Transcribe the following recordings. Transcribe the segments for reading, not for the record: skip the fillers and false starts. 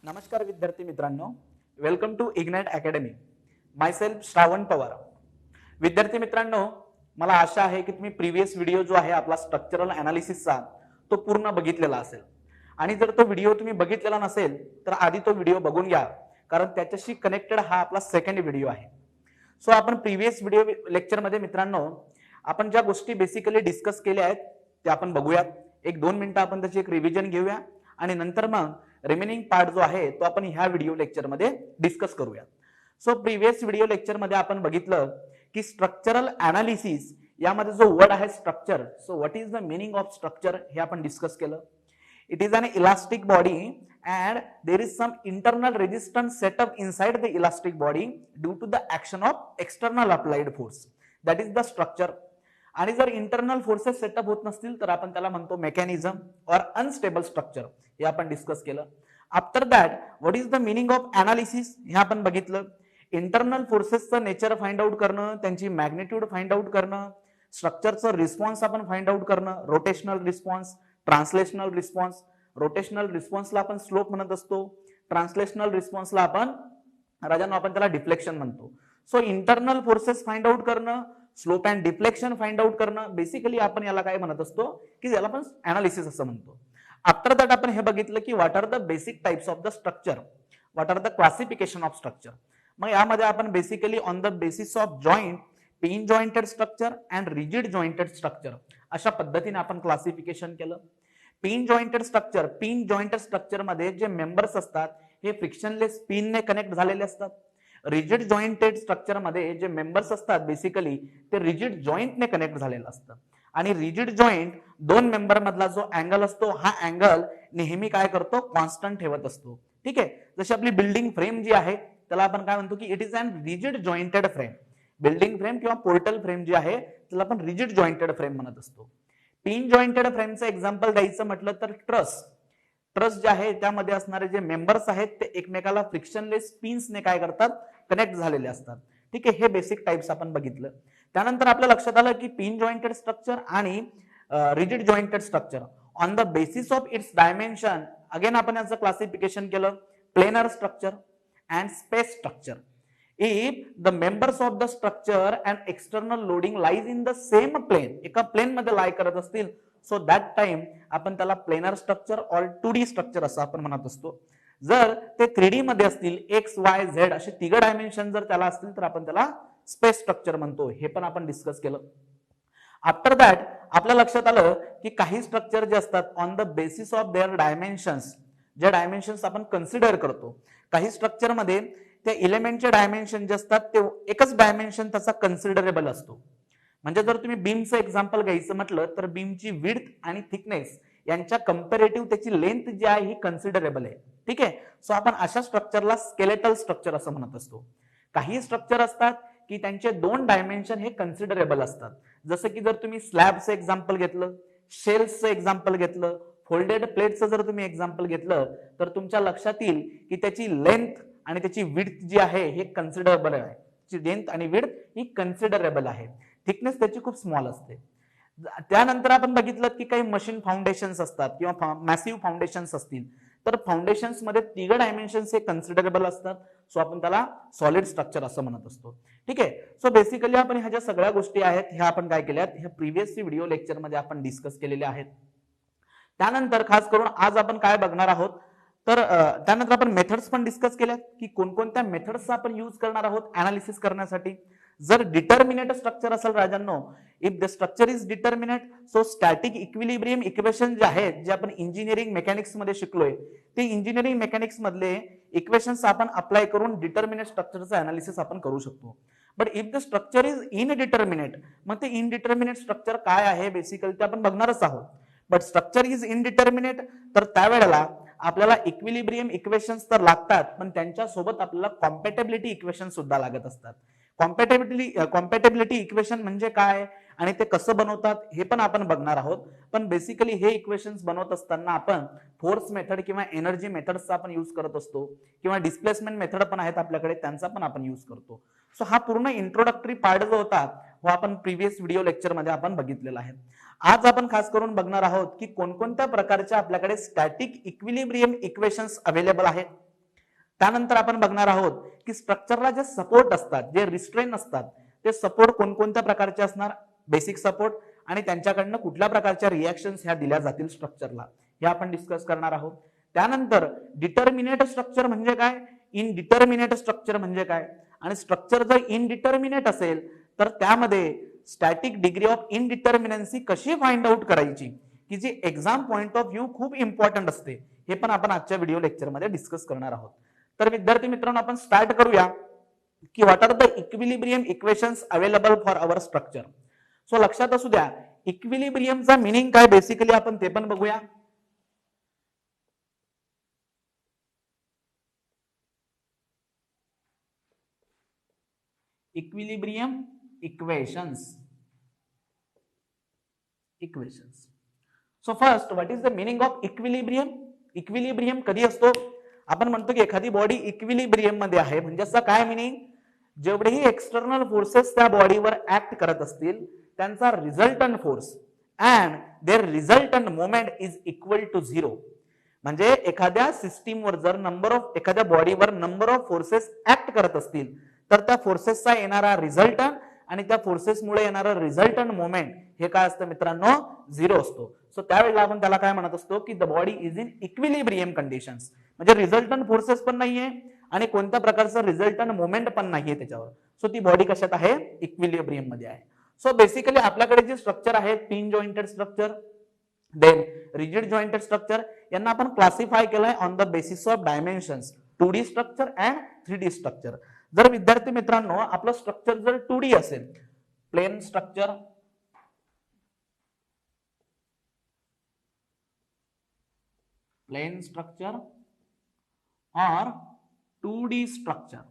नमस्कार विद्यार्थी मित्रांनो, welcome to Ignite Academy. Myself Shravan Pawar. विद्यार्थी मित्रांनो, मला आशा आहे की तुम्ही प्रीवियस व्हिडिओ जो आहे आपला स्ट्रक्चरल अनालिसिसचा तो पूर्ण बघितलेला असेल. आणि जर तो व्हिडिओ तुम्ही बघितलेला नसेल तर आधी तो व्हिडिओ बघून घ्या, कारण त्याच्याशी कनेक्टेड हा आपला सेकंड व्हिडिओ आहे. सो आपण प्रीवियस व्हिडिओ लेक्चरमध्ये मित्रांनो आपण ज्या गोष्टी बेसिकली डिस्कस केल्या आहेत त्या आपण बघूयात. 1-2 मिनिटं आपण त्याची एक रिव्हिजन घेऊया आणि नंतर मग रिमेनिंग पार्ट जो आहे तो आपण ह्या व्हिडिओ लेक्चरमध्ये डिस्कस करूया. सो प्रीवियस व्हिडिओ लेक्चरमध्ये आपण बघितलं की स्ट्रक्चरल अनालिसिस यामध्ये जो वर्ड आहे structure, so what is the meaning of structure हे आपण डिस्कस केलं. It is an elastic body and there is some internal resistance set up inside the elastic body due to the action of external applied force. That is the structure. आणि जर internal forces setup होत नसतील तर आपण त्याला म्हणतो mechanism और unstable structure, हे आपण डिस्कस केलं. After that what is the meaning of analysis हे आपण बघितलं. इंटरनल फोर्सेसचं नेचर फाइंड आउट करणं, त्यांची मॅग्निट्यूड फाइंड आउट करणं, स्ट्रक्चरचं रिस्पॉन्स आपण फाइंड आउट करणं, rotational response, translational response. Rotational रिस्पॉन्सला आपण स्लोप म्हणत असतो, ट्रान्सलेशनल रिस्पॉन्सला आपण त्याला डिफ्लेक्शन म्हणतो. So internal forces find out करणं, slope and deflection find out करणं, बेसिकली आपण याला काय म्हणत असतो की याला आपण अनालिसिस असं म्हणतो. आफ्टर दॅट आपण हे बघितलं की what are the basic types of the structure, what are the classification of structure. मग यामध्ये आपण basically on the basis of joint, pin jointed structure and rigid jointed structure अशा पद्धतीने आपण क्लासिफिकेशन केलं. पिन जॉइंटेड स्ट्रक्चर मध्ये जे members असतात हे फ्रिक्शनलेस पिनने कनेक्ट झालेले असतात. रिजिड जॉइंटेड स्ट्रक्चर मध्ये जे मेंबर्स असतात बेसिकली ते रिजिड जॉइंटने कनेक्ट झालेलं असतं. आणि रिजिड जॉइंट दोन मेंबर मधला जो अँगल असतो हा अँगल नेहमी काय करतो, कॉन्स्टंट ठेवत असतो. ठीक आहे. जशी आपली बिल्डिंग फ्रेम जी आहे त्याला आपण काय म्हणतो की it is an rigid jointed frame. Building frame किंवा पोर्टल फ्रेम जी आहे त्याला आपण रिजिड जॉइंटेड फ्रेम म्हणत असतो. पिन जॉइंटेड फ्रेमचं एक्झाम्पल द्यायचं म्हटलं तर ट्रस जे आहे त्यामध्ये असणारे जे मेंबर्स आहेत ते एकमेकाला फ्रिक्शनलेस पिन्सने काय करतात, कनेक्ट झालेले असतात. ठीक आहे. हे बेसिक टाइप्स आपण बघितलं. त्यानंतर आपल्या लक्षात आलं की पिन जॉइंटेड स्ट्रक्चर आणि rigid jointed structure on the basis of its dimension again आपण याचं क्लासिफिकेशन केलं. Planar structure and space structure. If the members of the structure and external loading lies in the same plane, एका plain मध्ये लाई करत असतील, so that time आपण त्याला planar structure और 2D स्ट्रक्चर असं आपण म्हणत असतो. जर ते 3D मध्ये असतील, एक्स वाय झेड असे 3 डायमेन्शन जर त्याला असतील तर आपण त्याला स्पेस स्ट्रक्चर म्हणतो. हे पण आपण डिस्कस केलं. आफ्टर दॅट आपल्या लक्षात आलं की काही स्ट्रक्चर जे असतात on the basis of their dimensions, जे डायमेन्शन्स आपण कन्सिडर करतो, काही स्ट्रक्चर मध्ये त्या इलेमेंटचे डायमेन्शन जे असतात ते एकच डायमेन्शन त्याचा कन्सिडरेबल असतो. म्हणजे जर तुम्ही बीमचं एक्झाम्पल घ्यायचं म्हटलं तर बीमची विड्थ आणि थिकनेस यांच्या कंपॅरेटिव्ह त्याची लेंथ जी आहे ही कन्सिडरेबल आहे. ठीक आहे. सो आपण अशा स्ट्रक्चरला स्केलेटल स्ट्रक्चर असं म्हणत असतो. काही स्ट्रक्चर असतात की त्यांचे 2 डायमेन्शन हे कन्सिडरेबल असतात. जसं की जर तुम्ही स्लॅबचं एक्झाम्पल घेतलं, शेल्सचं एक्झाम्पल घेतलं, फोल्डेड प्लेटचं जर तुम्ही एक्झाम्पल घेतलं तर तुमच्या लक्षात येईल की त्याची लेंथ आणि त्याची विड्थ जी आहे हे कन्सिडरेबल आहे. लेंथ आणि विड्थ ही कन्सिडरेबल आहे. थिकनेस त्याची खूप स्मॉल असते. त्यानंतर आपण बघितलं की काही मशीन फाउंडेशन्स असतात किंवा मॅसिव्ह फाउंडेशन्स असतील तर फाउंडेशन्स मध्ये 3 डायमेन्शन्स हे कन्सिडरेबल असतात. सो आपण त्याला सॉलिड स्ट्रक्चर असं म्हणत असतो. ठीक आहे. सो बेसिकली आपण ह्या ज्या सगळ्या गोष्टी आहेत ह्या आपण काय केल्यात, ह्या प्रीवियस व्हिडिओ लेक्चर मध्ये आपण डिस्कस केलेल्या आहेत. त्यानंतर खास करून आज आपण काय बघणार आहोत तर त्यानंतर आपण मेथड्स पण डिस्कस केल्यात की कोणकोणत्या मेथड्सचा आपण यूज करणार आहोत अनालिसिस करण्यासाठी. जर डिटर्मिनेट स्ट्रक्चर असेल राजांनो, if the structure is determinate, so static equilibrium equation जे आहेत जे आपण इंजिनिअरिंग मेकॅनिक्स मध्ये शिकलोय ते इंजिनिअरिंग मेकॅनिक्स मधले इक्वेशन्स आपण अप्लाय करून डिटर्मिनेट स्ट्रक्चरचं अनालिसिस आपण करू शकतो. But if the structure is indeterminate, मग ते इनडिटर्मिनेट स्ट्रक्चर काय आहे बेसिकली ते आपण बघणारच आहोत. बट स्ट्रक्चर इज इनडिटर्मिनेट तर त्यावेळेला आपल्याला इक्विलिब्रियम इक्वेशन्स तर लागतात पण त्यांच्या सोबत आपल्याला कॉम्पॅटेबिलिटी इक्वेशन सुद्धा लागत असतात. कॉम्पॅटेबिलिटी इक्वेशन म्हणजे काय आणि ते कसं बनवतात हे पण आपण बघणार आहोत. पण बेसिकली हे इक्वेशन्स बनवत असताना आपण फोर्स मेथड किंवा एनर्जी मेथड्सचा आपण यूज करत असतो किंवा डिस्प्लेसमेंट मेथड पण आहेत आपल्याकडे त्यांचा पण आपण यूज करतो. सो हा पूर्ण इंट्रोडक्टरी पार्ट जो होता वो आपण प्रीवियस व्हिडिओ लेक्चर मध्ये आपण बघितलेला आहे. आज आपण खास करून बघणार आहोत की कोणकोणत्या प्रकारच्या आपल्याकडे स्टॅटिक इक्विलिब्रियम इक्वेशन्स अवेलेबल आहेत. त्यानंतर आपण बघणार आहोत की स्ट्रक्चरला जे सपोर्ट असतात, जे रिस्ट्रेन असतात, ते सपोर्ट कोणकोणत्या प्रकारचे असणार, बेसिक सपोर्ट, आणि त्यांच्याकडनं कुठल्या प्रकारच्या रिएक्शन्स ह्या दिल्या जातील स्ट्रक्चरला, हे आपण डिस्कस करणार आहोत. त्यानंतर डिटर्मिनेट स्ट्रक्चर म्हणजे काय, इनडिटर्मिनेट स्ट्रक्चर म्हणजे काय, आणि स्ट्रक्चर जर इनडिटर्मिनेट असेल तर त्यामध्ये स्टॅटिक डिग्री ऑफ इनडिटर्मिनन्सी कशी फाइंड आउट करायची, की जी एक्झाम पॉइंट ऑफ व्ह्यू खूप इम्पॉर्टंट असते, हे पण आपण आजच्या व्हिडिओ लेक्चरमध्ये डिस्कस करणार आहोत. तर विद्यार्थी मित्रांनो, आपण स्टार्ट करूया की what are the equilibrium equations available for our structure. So लक्षात असू द्या, इक्विलिब्रियमचा मिनिंग काय बेसिकली आपण ते पण बघूया. Equilibrium equations. So first, what is the meaning of equilibrium. Equilibrium कधी असतो, आपण म्हणतो की एखादी बॉडी इक्विलिब्रियम मध्ये आहे, म्हणजे असं काय मिनिंग, जेवढेही एक्सटर्नल फोर्सेस त्या बॉडीवर ऍक्ट करत असतील त्यांचा resultant force and their resultant moment is equal to 0. म्हणजे एखाद्या सिस्टीमवर जर एखाद्या बॉडीवर नंबर ऑफ फोर्सेस ऍक्ट करत असतील तर त्या फोर्सेसचा येणारा रिझल्टंट आणि त्या फोर्सेसमुळे येणारं रिझल्टंट मोमेंट हे काय असतं मित्रांनो, 0 असतो. सो त्यावेळेला आपण त्याला काय म्हणत असतो की the body is in equilibrium conditions. म्हणजे रिझल्टंट फोर्सेस पण नाहीये आणि कोणत्या प्रकारचं रिझल्टंट मोमेंट पण नाहीये त्याच्यावर. सो ती बॉडी कशात आहे, इक्विलिब्रियम मध्ये आहे. सो बेसिकली आपल्याकडे जे स्ट्रक्चर आहे, pin jointed structure, then rigid jointed structure, यांना आपण क्लासिफाय केलंय on the basis of dimensions, 2D structure and 3D structure. जर विद्यार्थी मित्रांनो आपलं स्ट्रक्चर जर 2D असेल, प्लेन स्ट्रक्चर, और 2D स्ट्रक्चर,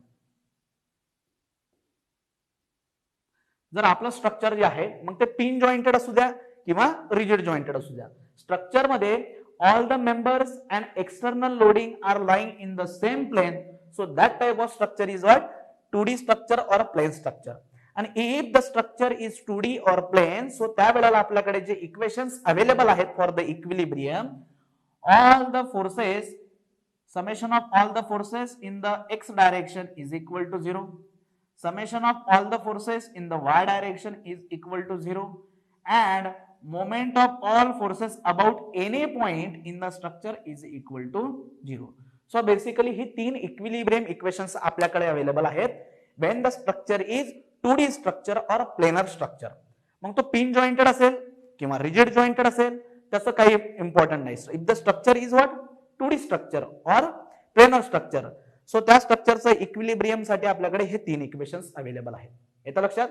जर आपलं स्ट्रक्चर जे आहे मग ते पिन जॉइंटेड असू द्या किंवा रिजिड जॉइंटेड असू द्या, स्ट्रक्चर मध्ये all the members and external loading are lying in the same plane, so that type of structure is what, 2D structure or plane structure. आणि if the structure is 2D or plane, so त्यावेळेला आपल्याकडे जे equations available आहेत for the equilibrium, all the forces, summation of all the forces in the x direction is equal to 0, summation of all the forces in the y direction is equal to 0, and moment of all forces about any point in the structure is equal to 0. So basically he 3 equilibrium equations आपल्याकडे available आहेत when the structure is 2D structure or planar structure. मग तो pin jointed असेल किंवा rigid jointed असेल त्याचं काही important नाही. If the structure is what, 2D structure और प्लेनर स्ट्रक्चर, सो त्या स्ट्रक्चरचं इक्विलिब्रियम साठी आपल्याकडे हे 3 इक्वेशन्स अवेलेबल आहेत. येतं लक्षात,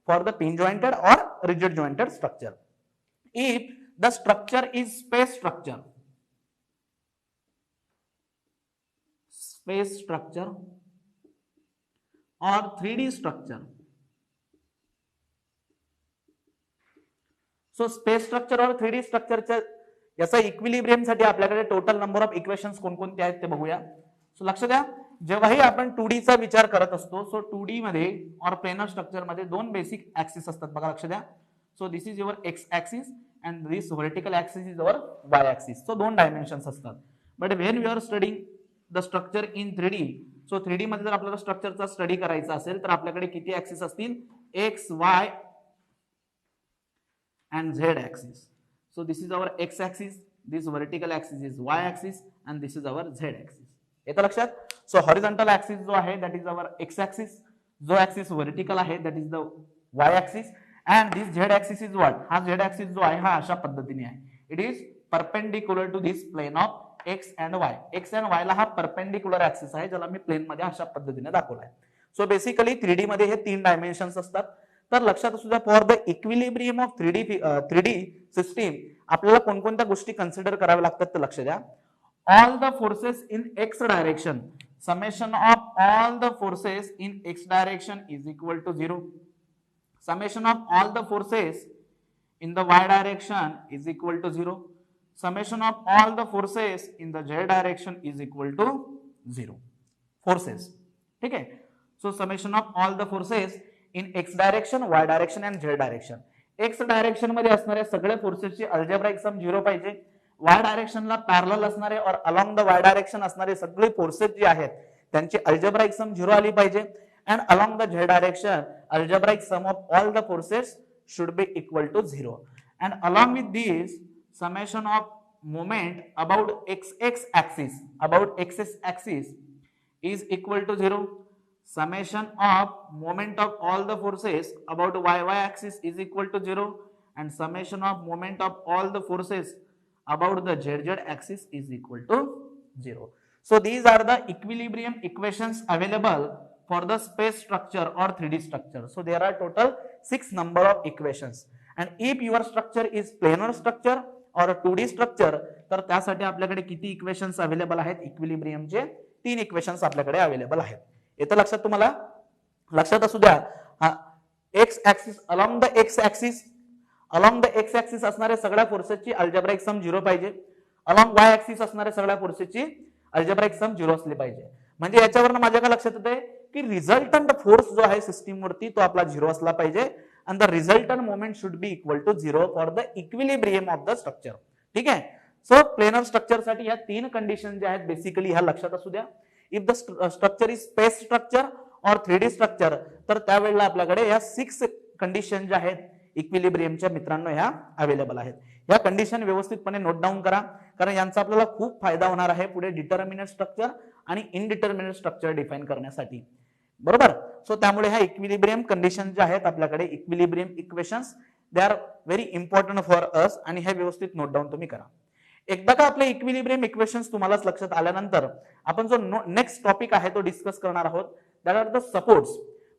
फॉर द पिन जॉइंटेड और rigid jointed structure. If the structure is space structure, और 3D structure, so space structure और 3D स्ट्रक्चरच्या याचा इक्विलिब्रियम साठी आपल्याकडे टोटल नंबर ऑफ इक्वेशन्स कोणकोणते आहेत ते बघूया. सो लक्ष द्या, जेव्हाही आपण 2D चा विचार करत असतो, सो 2D मध्ये और प्लेनर स्ट्रक्चर मध्ये 2 बेसिक ऍक्सिस असतात. बघा लक्ष द्या, so this is your X axis and this vertical axis is your Y axis. So 2 dimensions असतात. But when we are studying the structure in 3D, so 3D मध्ये जर आपल्याला स्ट्रक्चरचा study करायचा असेल तर आपल्याकडे किती ऍक्सिस असतील, x, Y and z axis. So this is our x axis, this vertical axis is y axis and this is our z axis. येतं लक्षात. सो हॉरिझॉन्टल ऍक्सिस जो आहे that is our x axis, जो axis vertical आहे that is the y axis, and this z axis is what, हा z axis जो आहे हा अशा पद्धतीने आहे, it is perpendicular to this plane of x and y. X and y ला हा परपेंडिक्युलर ऍक्सिस आहे ज्याला मी प्लेन मध्ये अशा पद्धतीने दाखवलाय. सो बेसिकली 3D मध्ये हे 3 डायमेन्शन्स असतात. तर लक्षात असू द्या, for the equilibrium of 3D system आपल्याला कोणकोणत्या गोष्टी कन्सिडर कराव्या लागतात ते लक्ष द्या. All the forces in x direction, summation of all the forces in x direction is equal to 0, summation of all the forces in the y direction is equal to 0, summation of all the forces in the z direction is equal to 0. Forces, ठीक आहे. So summation of all the forces in x direction, Y direction and Z direction. X direction मध्ये असणाऱ्या सगळ्या फोर्सेसची algebraic सम 0 पाहिजे. Y डायरेक्शनला parallel असणारे और along the y direction असणारे सगळे फोर्सेस जे आहेत त्यांची अल्जेब्राइक सम 0 आली पाहिजे. And along the z direction algebraic sum of all the forces should be equal to 0. And along with this summation of moment about x axis is equal to 0. Summation of moment of all the forces about y axis is equal to 0, and summation of moment of all the forces about the z axis is equal to 0. So these are the equilibrium equations available for the space structure or 3D structure. So there are total 6 number of equations, and if your structure is planar structure और 2D structure तर त्यासाठी आपल्याकडे किती equations available आहेत? इक्विलिब्रियमचे 3 equations आपल्याकडे available आहेत. येतं लक्षात तुम्हाला? लक्षात असू द्या, x axis along the x axis असणाऱ्या सगळ्या फोर्सेसची अल्जेब्राइक सम 0 पाहिजे. अलॉंग वाय ऍक्सिस असणाऱ्या सगळ्या फोर्सेसची अल्जेब्राइक सम 0 असली पाहिजे. म्हणजे याच्यावरनं माझ्या काय लक्षात येते की रिझल्टंट फोर्स जो आहे सिस्टीम वरती तो आपला 0 असला पाहिजे. and the resultant moment should be equal to 0 for the equilibrium of the structure. ठीक आहे. सो प्लेनर स्ट्रक्चर साठी या 3 कंडिशन ज्या आहेत बेसिकली ह्या लक्षात असू द्या. If the structure is space structure और 3D स्ट्रक्चर तर त्यावेळेला आपल्याकडे या 6 कंडिशन ज्या आहेत इक्विलिब्रियमच्या मित्रांनो ह्या अवेलेबल आहेत. या कंडिशन व्यवस्थितपणे नोट डाऊन करा, कारण यांचा आपल्याला खूप फायदा होणार आहे पुढे डिटर्मिनेट स्ट्रक्चर आणि इनडिटर्मिनेट स्ट्रक्चर डिफाइन करण्यासाठी. बरोबर. सो त्यामुळे ह्या इक्विलिब्रियम कंडिशन ज्या आहेत आपल्याकडे equilibrium equations they are very important for us, आणि हे व्यवस्थित नोट डाऊन तुम्ही करा. एकदा का आपले इक्विलिब्रियम इक्वेशन्स तुम्हालाच लक्षात आल्यानंतर आपण जो नेक्स्ट टॉपिक आहे तो डिस्कस करणार आहोत. That are the supports.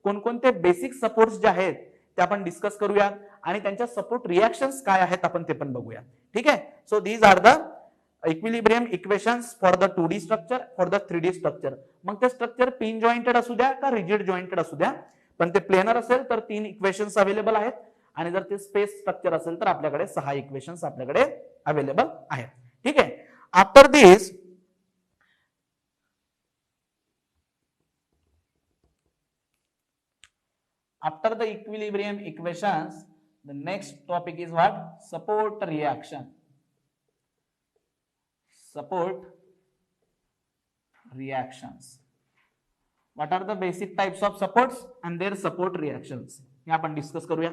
कोणकोणते बेसिक सपोर्ट्स जे आहेत ते आपण डिस्कस करूया आणि त्यांच्या सपोर्ट रिएक्शन्स काय आहेत आपण ते पण बघूया. ठीक आहे. So these are the equilibrium equations for the 2D structure for the 3D structure. मग ते स्ट्रक्चर पिन जॉइंटेड असू द्या का रिजिड जॉइंटेड असू द्या, पण ते प्लेनर असेल तर 3 इक्वेशन्स अवेलेबल आहेत, आणि जर ते स्पेस स्ट्रक्चर असेल तर आपल्याकडे 6 इक्वेशन्स आपल्याकडे अवेलेबल आहेत. ठीक आहे. After this after the equilibrium equations the next topic is what? Support reaction. Support reactions. What are the basic types of supports and their support reactions? हे आपण डिस्कस करूया.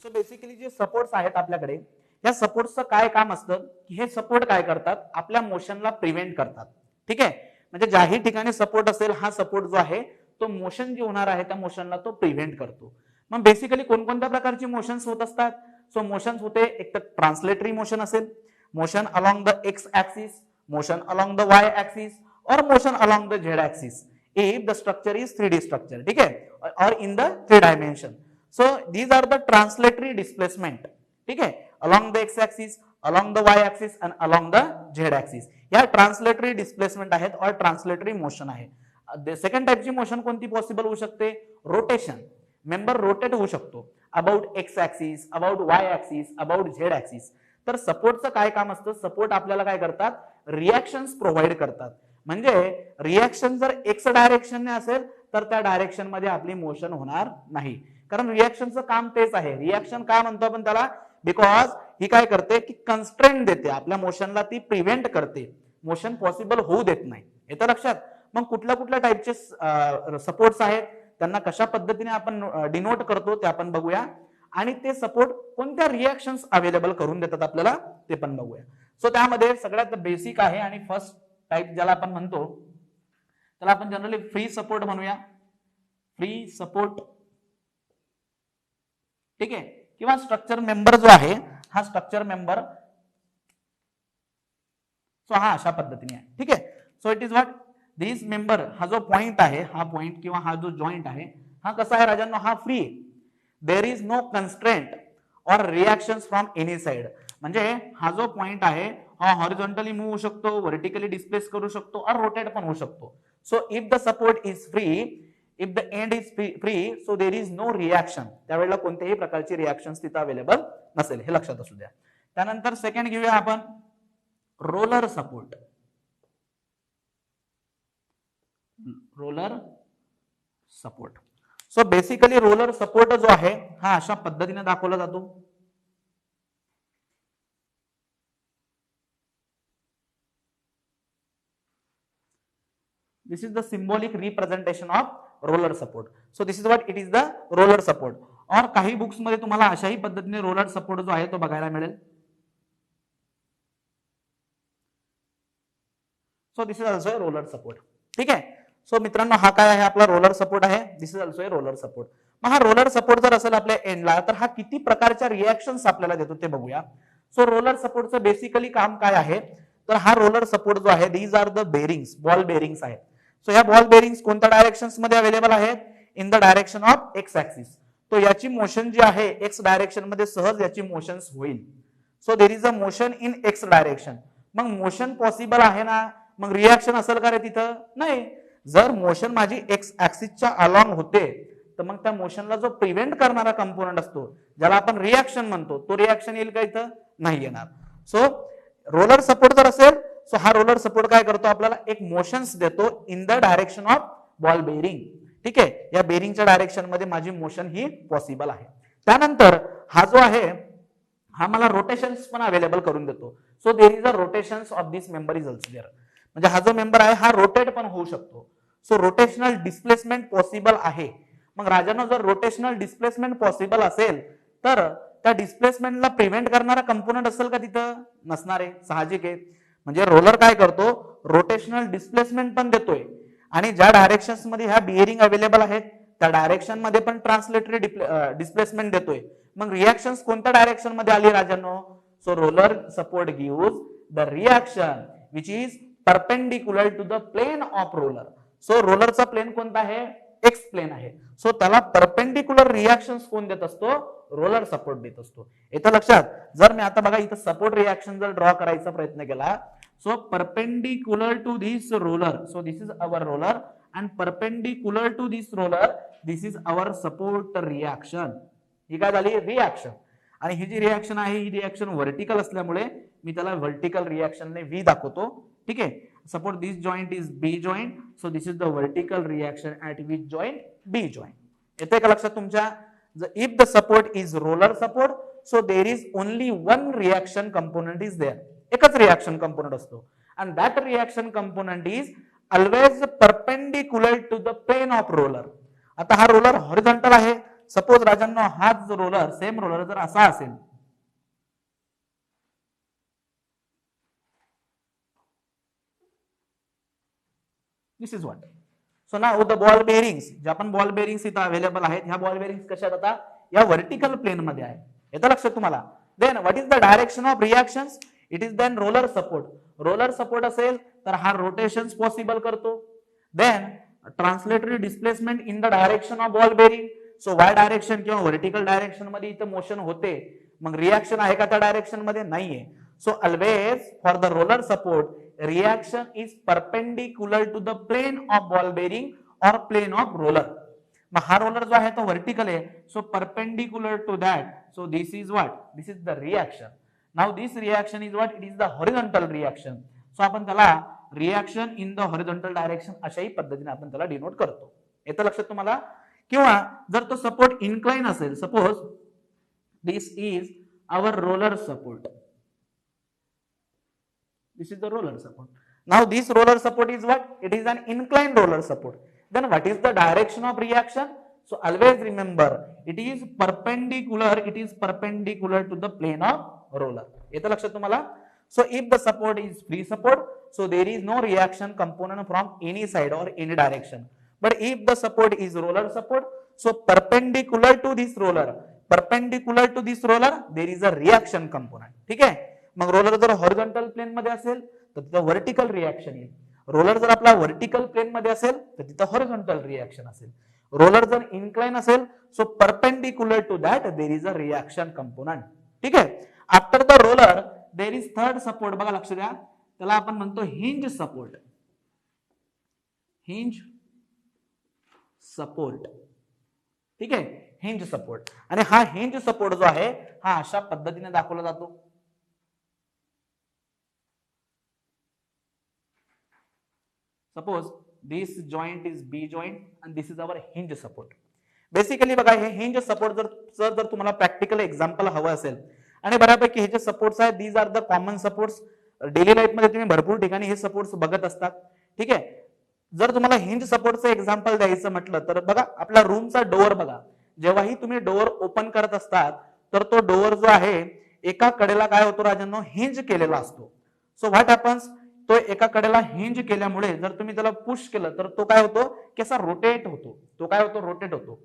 सो बेसिकली जे supports आहेत आपल्याकडे, या सपोर्ट्सचं काय काम असतं की हे सपोर्ट काय करतात? आपल्या मोशनला प्रिव्हेंट करतात. ठीक आहे. म्हणजे ज्याही ठिकाणी सपोर्ट असेल हा सपोर्ट जो आहे तो मोशन जे होणार आहे त्या मोशनला तो प्रिव्हेंट करतो. मग बेसिकली कोणकोणत्या प्रकारची मोशन्स होत असतात? सो मोशन्स होते, एक तर ट्रान्सलेटरी मोशन असेल, motion along the x axis, motion along the y axis or motion along the z axis if the structure is 3D structure. ठीक है, or in the 3 dimension. So these are the translatory displacement. ठीक है, along the x axis, along the y axis and along the z axis. या translatory displacement आहेत और translatory motion आहे. Second टाइपची motion कोणती possible होऊ शकते? रोटेशन. मेंबर रोटेट होऊ शकतो about x axis, about Y axis, about Z axis. तर सपोर्टचं काय काम असतं? सपोर्ट आपल्याला काय करतात? रिएक्शन्स प्रोव्हाइड करतात. म्हणजे रिएक्शन जर एक्स डायरेक्शनने असेल तर त्या डायरेक्शन मध्ये आपली मोशन होणार नाही, कारण रिएक्शनचं काम तेच आहे. रिएक्शन का म्हणतो आपण त्याला? बिकॉज ही काय करते की कन्स्ट्रेंट देते आपल्या मोशनला, ती प्रिव्हेंट करते, मोशन पॉसिबल होऊ देत नाही. येतं लक्षात? मग कुठल्या कुठल्या टाईपचे सपोर्ट्स आहेत, त्यांना कशा पद्धतीने आपण डिनोट करतो ते आपण बघूया, आणि ते सपोर्ट कोणत्या रिएक्शन्स अवेलेबल करून देतात आपल्याला ते पण बघूया. सो त्यामध्ये सगळ्यात बेसिक आहे आणि फर्स्ट टाइप ज्याला आपण म्हणतो त्याला आपण जनरली फ्री सपोर्ट म्हणूया. Free support. ठीक आहे. किंवा स्ट्रक्चर मेंबर जो आहे हा स्ट्रक्चर मेंबर, सो हा अशा पद्धतीने आहे. ठीक आहे. So it is what this member. हा जो पॉइंट आहे, हा पॉइंट किंवा हा जो जॉइंट आहे हा कसा आहे राजांनो? हा free. There is no constraint or reactions from any side. म्हणजे हा जो पॉइंट आहे हा हॉरिझॉन्टली मूव्ह होऊ शकतो, व्हर्टिकली डिस्प्लेस करू शकतो और रोटेट पण होऊ शकतो. So if the support is free, if the end is free, so there is no reaction. त्यावेळेला कोणत्याही प्रकारची रिएक्शन्स तिथे अवेलेबल नसेल, हे लक्षात असू द्या. त्यानंतर सेकंड घेऊया आपण roller support. Roller support. So basically roller support जो आहे हा अशा पद्धतीने दाखवला जातो. This is the symbolic representation of roller support. So this is what it is the roller support. और काही बुक्स मध्ये तुम्हाला अशाही पद्धतीने रोलर सपोर्ट जो आहे तो बघायला मिळेल. So this is also a roller support. ठीक आहे. सो मित्रांनो हा काय आहे आपला रोलर सपोर्ट आहे. This is also a roller support. मग हा रोलर सपोर्ट जर असेल आपल्या एंडला तर हा किती प्रकारच्या रिएक्शन्स आपल्याला देतो ते बघूया. सो रोलर सपोर्टचं बेसिकली काम काय आहे तर हा रोलर सपोर्ट जो आहे these are the bearings, ball bearings आहेत. सो या बॉल बेरिंग्स कोणत्या डायरेक्शन्स मध्ये अवेलेबल आहेत in the direction of X axis. तो याची मोशन जी आहे एक्स डायरेक्शन मध्ये सहज याची मोशन्स होईल. So there is a motion in x direction. मग मोशन पॉसिबल आहे ना, मग रिॲक्शन असेल का रे तिथं नाही. जर मोशन माझी एक्स ऍक्सिसच्या अलॉंग होते तर मग त्या मोशनला जो प्रिव्हेंट करणारा कंपोनंट असतो ज्याला आपण रिॲक्शन म्हणतो तो रिॲक्शन येईल का इथं नाही येणार. सो रोलर सपोर्ट जर असेल सो हा रोलर सपोर्ट काय करतो आपल्याला एक मोशन्स देतो in the direction of ball bearing. ठीक आहे. या बेरिंगच्या डायरेक्शन मध्ये माझी मोशन ही पॉसिबल आहे. त्यानंतर हा जो आहे हा मला रोटेशन्स पण अवेलेबल करून देतो. So there is a rotations of this member is also there. म्हणजे हा जो मेंबर आहे हा रोटेट पण होऊ शकतो. सो रोटेशनल डिस्प्लेसमेंट पॉसिबल आहे. मग राजांनो जर रोटेशनल डिस्प्लेसमेंट पॉसिबल असेल तर त्या डिस्प्लेसमेंटला प्रिव्हेंट करणारा कंपोनंट असेल का तिथं नसणार आहे. साहजिक आहे. म्हणजे रोलर काय करतो रोटेशनल डिस्प्लेसमेंट पण देतोय आणि ज्या डायरेक्शन्स मध्ये ह्या बिअरिंग अवेलेबल आहेत त्या डायरेक्शन मध्ये पण ट्रान्सलेटरी डिस्प्लेसमेंट देतोय. मग रिॲक्शन्स कोणत्या डायरेक्शन मध्ये आली राजांनो. So roller support gives the reaction which is perpendicular to the plane of roller. So रोलरचा प्लेन कोणता आहे एक्स प्लेन आहे. सो त्याला परपेंडिक्युलर रिॲक्शन्स कोण देत असतो रोलर सपोर्ट देत असतो. येतं लक्षात. जर मी आता बघा इथं सपोर्ट रिॲक्शन जर ड्रॉ करायचा प्रयत्न केला so perpendicular to this roller. So this is our roller and perpendicular to this roller this is our support reaction. ही काय झाली रिॲक्शन. आणि ही जी रिॲक्शन आहे ही रिॲक्शन व्हर्टिकल असल्यामुळे मी त्याला व्हर्टिकल रिॲक्शनने व्ही दाखवतो. ठीक आहे. Suppose this joint is B joint. So this is the vertical reaction at which joint B joint. येते का लक्षात तुमच्या. If the support is roller support so there is only one reaction component is there. एकच reaction component असतो and that reaction component is always perpendicular to the plane of roller. आता हा roller horizontal आहे. Suppose राजांनो हाच roller same roller जर असा असेल दिस is what. So now the ball bearings ज्या पण बॉल बेरिंग्स इथं अवेलेबल आहेत ह्या बॉल बेरिंग्स कशात आता या व्हर्टिकल प्लेन मध्ये आहे. येतं लक्षात तुम्हाला. Then what is the direction of reactions it is then roller support. Roller support असेल तर हा रोटेशन्स पॉसिबल करतो. Then translatory displacement in the direction of ball bearing. So Y direction किंवा व्हर्टिकल डायरेक्शन मध्ये इथं मोशन होते मग reaction आहे का त्या डायरेक्शन मध्ये नाहीये. So always for the roller support reaction is perpendicular to the plane of ball bearing or plane of roller. मग हा रोलर जो आहे तो व्हर्टिकल आहे. So perpendicular to that. So this is what this is the reaction. Now this reaction is what it is the horizontal reaction. सो आपण त्याला reaction in the horizontal direction अशाही पद्धतीने आपण त्याला डिनोट करतो. येतं लक्षात तुम्हाला. किंवा जर तो सपोर्ट इन्क्लाइन असेल suppose this is our roller support. This is the roller support. Now this roller support is what? It is an inclined roller support. Then what is the direction of reaction? So always remember it is perpendicular. It is perpendicular to the plane of roller. येतं लक्षात तुम्हाला. So if the support is free support, so there is no reaction component from any side or any direction. But if the support is roller support, so perpendicular to this roller, there is a reaction component. ठीक आहे. मग roller जर horizontal plain मध्ये असेल तर तिथं vertical reaction येईल. Roller जर आपला व्हर्टिकल प्लेन मध्ये असेल तर तिथं हॉरिझॉन्टल रिॲक्शन असेल. रोलर जर इन्क्लाइन असेल so perpendicular to that there is a reaction component. ठीक आहे. After the roller there is third support. बघा लक्ष द्या. त्याला आपण म्हणतो हिंज सपोर्ट. Hinge support. ठीक आहे. Hinge support. आणि हा हिंज सपोर्ट जो आहे हा अशा पद्धतीने दाखवला जातो. Suppose this joint is B joint and this is our hinge support. Basically बघा हे हिंज सपोर्ट जर तुम्हाला प्रॅक्टिकल एक्झाम्पल हवं असेल आणि बऱ्यापैकी हे जे सपोर्ट्स आहेत these are the common supports. Daily life मध्ये तुम्ही भरपूर ठिकाणी हे सपोर्ट्स बघत असतात. ठीक आहे. जर तुम्हाला हिंज सपोर्टचं एक्झाम्पल द्यायचं म्हटलं तर बघा, आपल्या रूमचा डोअर बघा, जेव्हाही तुम्ही डोअर ओपन करत असतात तर तो डोअर जो आहे एका कडेला काय होतो राजांनो, हिंज केलेला असतो. सो व्हॉट हॅपन्स, तो एका कडेला हिंज केल्यामुळे जर तुम्ही त्याला पुश केलं तर तो काय होतो की असा रोटेट होतो. तो काय होतो, रोटेट होतो.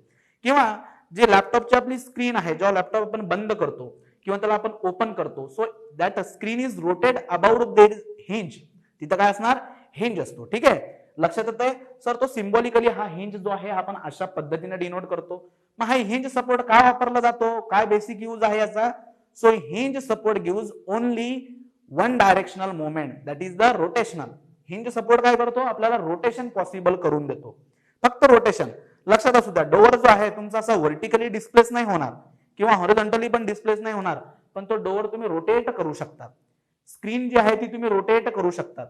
किंवा जे लॅपटॉपची आपली स्क्रीन आहे, जेव्हा लॅपटॉप आपण बंद करतो किंवा त्याला आपण ओपन करतो, so that screen is rotated about that hinge. तिथं काय असणार, हिंज असतो. ठीक आहे, लक्षात येत आहे सर. तो सिम्बॉलिकली हा हिंज जो आहे आपण अशा पद्धतीने डिनोट करतो. मग हा हिंज सपोर्ट का वापरला जातो, काय बेसिक यूज आहे याचा? So hinge support gives only one directional movement, that is the rotational. Hinge support काय करतो, आपल्याला रोटेशन पॉसिबल करून देतो, फक्त रोटेशन. लक्षात असू द्या, डोअर जो आहे तुमचा असा व्हर्टिकली डिस्प्लेस नाही होणार किंवा हॉरिझॉन्टली पण डिस्प्लेस नाही होणार, पण तो डोअर तुम्ही रोटेट करू शकता. स्क्रीन जी आहे ती तुम्ही रोटेट करू शकता.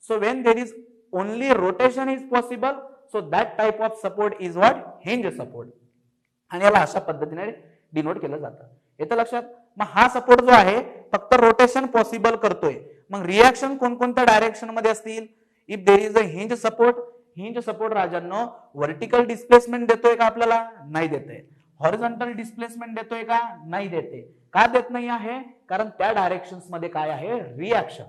So when there is only rotation is possible, so that type of support is what, hinge support. आणि याला अशा पद्धतीने डिनोट केलं जातं. येतं लक्षात? मग हा सपोर्ट जो आहे फक्त रोटेशन पॉसिबल करतोय. मग रिॲक्शन कोणकोणत्या डायरेक्शन मध्ये असतील? If there is a hinge support, hinge support राजांनो व्हर्टिकल डिस्प्लेसमेंट देतोय का आपल्याला? नाही देते. हॉरिझॉन्टल डिस्प्लेसमेंट देतोय का? नाही देते. का देत नाही आहे? कारण त्या डायरेक्शन्स मध्ये काय आहे, रिॲक्शन.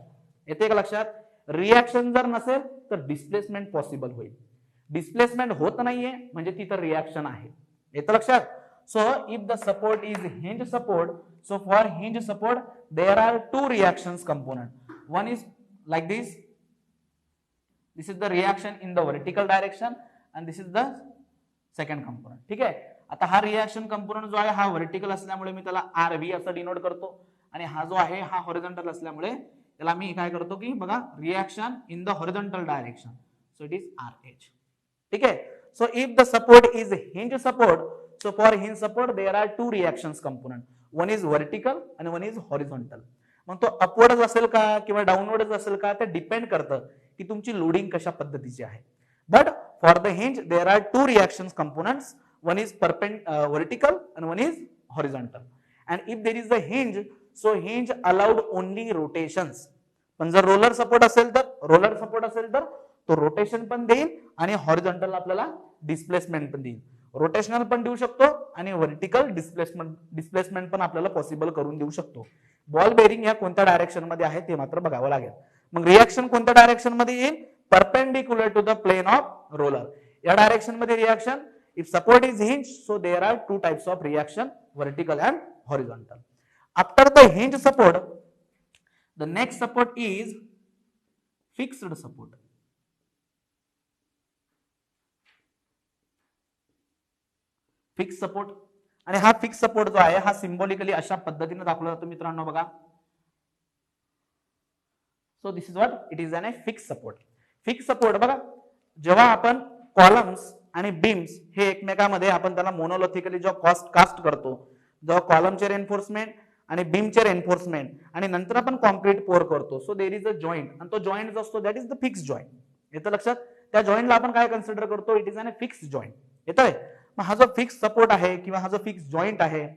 येते का लक्षात? रिॲक्शन जर नसेल तर डिस्प्लेसमेंट पॉसिबल होईल. डिस्प्लेसमेंट होत नाहीये म्हणजे तिथं रिॲक्शन आहे. येतं लक्षात? So if the support is hinge support, so for hinge support there are two reactions component. One is like this, this is the reaction in the vertical direction and this is the second component. ठीक आहे, आता हा reaction component जो आहे हा vertical असल्यामुळे मी त्याला RV असं डिनोट करतो, आणि हा जो आहे हा हॉरिझॉन्टल असल्यामुळे त्याला मी काय करतो की बघा, reaction in the horizontal direction, so it is RH. ठीक आहे, so if the support is hinge support, so for hinge support there are two reactions component, one is vertical आणि वन इज हॉरिझॉन्टल. मग तो अपवर्डच असेल का किंवा डाऊनवर्डच असेल का, ते डिपेंड करतं की तुमची लोडिंग कशा पद्धतीची आहे. But for the hinge there are two reactions components, one is vertical and one is horizontal. And if there is a hinge, so hinge allowed only rotations. पण जर रोलर सपोर्ट असेल तर तो रोटेशन पण देईल आणि हॉरिझॉन्टल आपल्याला displacement पण देईल. रोटेशनल पण देऊ शकतो आणि व्हर्टिकल डिस्प्लेसमेंट पण आपल्याला पॉसिबल करून देऊ शकतो. बॉल बेरिंग या कोणत्या डायरेक्शन मध्ये आहे ते मात्र बघावं लागेल. मग रिएक्शन कोणत्या डायरेक्शन मध्ये येईल? Perpendicular to the plane of roller. या डायरेक्शन मध्ये reaction. If support is hinge, so there are two types of reaction, vertical and horizontal. After the hinge support, the next support is fixed support. Fixed support. आणि हा fix support जो आहे हा symbolically अशा पद्धतीने दाखवला जातो मित्रांनो बघा. So this is what it is an fix support. Fix support बघा, जेव्हा आपण कॉलम्स आणि बीम्स हे एकमेकांमध्ये आपण त्याला मोनोलिथिकली जेव्हा कास्ट करतो, जेव्हा कॉलमचे रेन्फोर्समेंट आणि बीमचे रेन्फोर्समेंट आणि नंतर आपण कॉन्क्रीट पोर करतो, so there is a joint, आणि तो जॉईंट जो असतो that is the fix joint. येतं लक्षात? त्या जॉईंटला आपण काय कन्सिडर करतो? It is an fix joint. येतोय? मग हा जो फिक्स सपोर्ट आहे किंवा हा जो फिक्स जॉईंट आहे,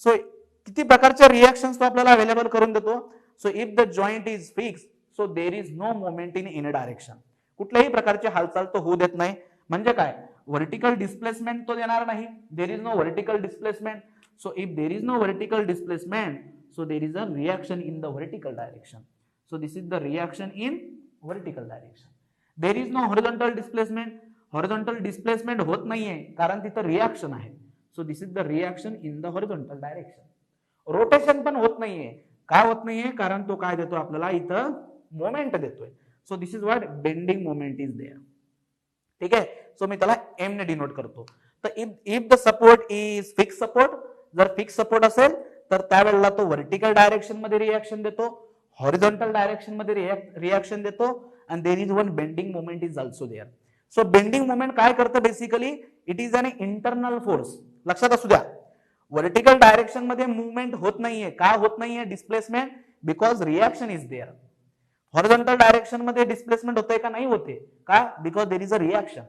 सो किती प्रकारच्या रिएक्शन्स तो आपल्याला अवेलेबल करून देतो? So if the joint is fix, so there is no moment in any direction. कुठल्याही प्रकारची हालचाल तो होऊ देत नाही. म्हणजे काय? व्हर्टिकल डिस्प्लेसमेंट तो देणार नाही. There is no vertical displacement. So if there is no vertical displacement, so there is a reaction in the vertical direction. So this is the reaction in vertical direction. There is no horizontal displacement. Horizontal displacement होत नाहीये कारण तिथं reaction आहे. So this is the reaction in the horizontal direction. Rotation पण होत नाहीये. का होत नाहीये? कारण तो काय देतो आपल्याला? इथं मोमेंट देतोय. So this is what bending moment is there. ठीक आहे, सो मी त्याला एम ने डिनोट करतो. तर if the support is fix support, जर फिक्स सपोर्ट असेल तर त्यावेळेला तो व्हर्टिकल डायरेक्शन मध्ये रिएक्शन देतो, हॉरिझॉन्टल डायरेक्शन मध्ये रिएक्शन देतो, आणि there is one bending moment is also there. So bending moment काय करतं basically? It is an internal force. लक्षात असू द्या, व्हर्टिकल डायरेक्शन मध्ये मुवमेंट होत नाहीये. का होत नाहीये displacement? Because reaction is there. Horizontal direction मध्ये डिस्प्लेसमेंट होतंय का? नाही होते. का? Because there is a reaction.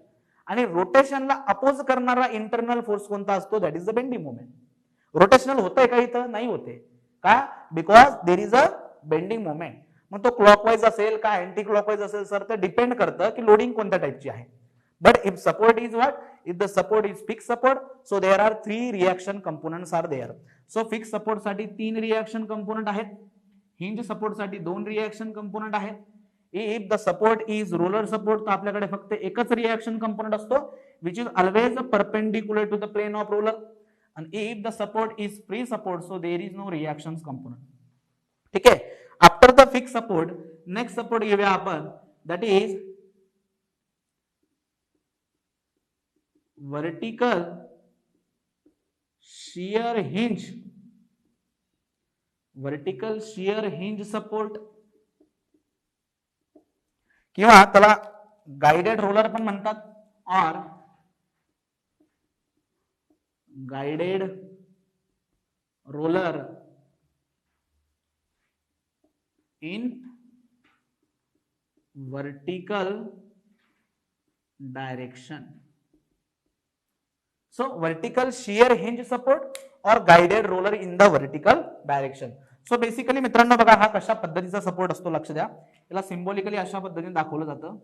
आणि रोटेशनला अपोज करणारा इंटरनल फोर्स कोणता असतो? That is the bending moment. Rotational होतंय का इथं? नाही होते. का? Because there is a bending moment. मग तो क्लॉकवाईज असेल का अँटी क्लॉकवाईज असेल सर, ते डिपेंड करतं की लोडिंग कोणत्या टाईपची आहे. But if support is what, if the support is fix support, so there are 3 reaction components are there. सो फिक्स सपोर्ट साठी 3 रिएक्शन कंपोनेंट आहेत, हिंज सपोर्ट साठी 2 रिएक्शन कंपोनेंट आहेत. If the support is roller support, तर आपल्याकडे फक्त एकच reaction component असतो, which is always perpendicular to the plane of roller. And if the support is free support, so there is no reactions component. ठीक आहे. After the fix support next support घेऊया आपण, that is vertical shear hinge. Vertical shear hinge support किंवा त्याला guided roller पण म्हणतात, और guided roller in vertical direction. So vertical shear hinge support और guided roller in the vertical direction. So basically मित्रांनो बघा, हा कशा पद्धतीचा सपोर्ट असतो लक्ष द्या. याला सिंबॉलिकली अशा पद्धतीने दाखवलं जातं.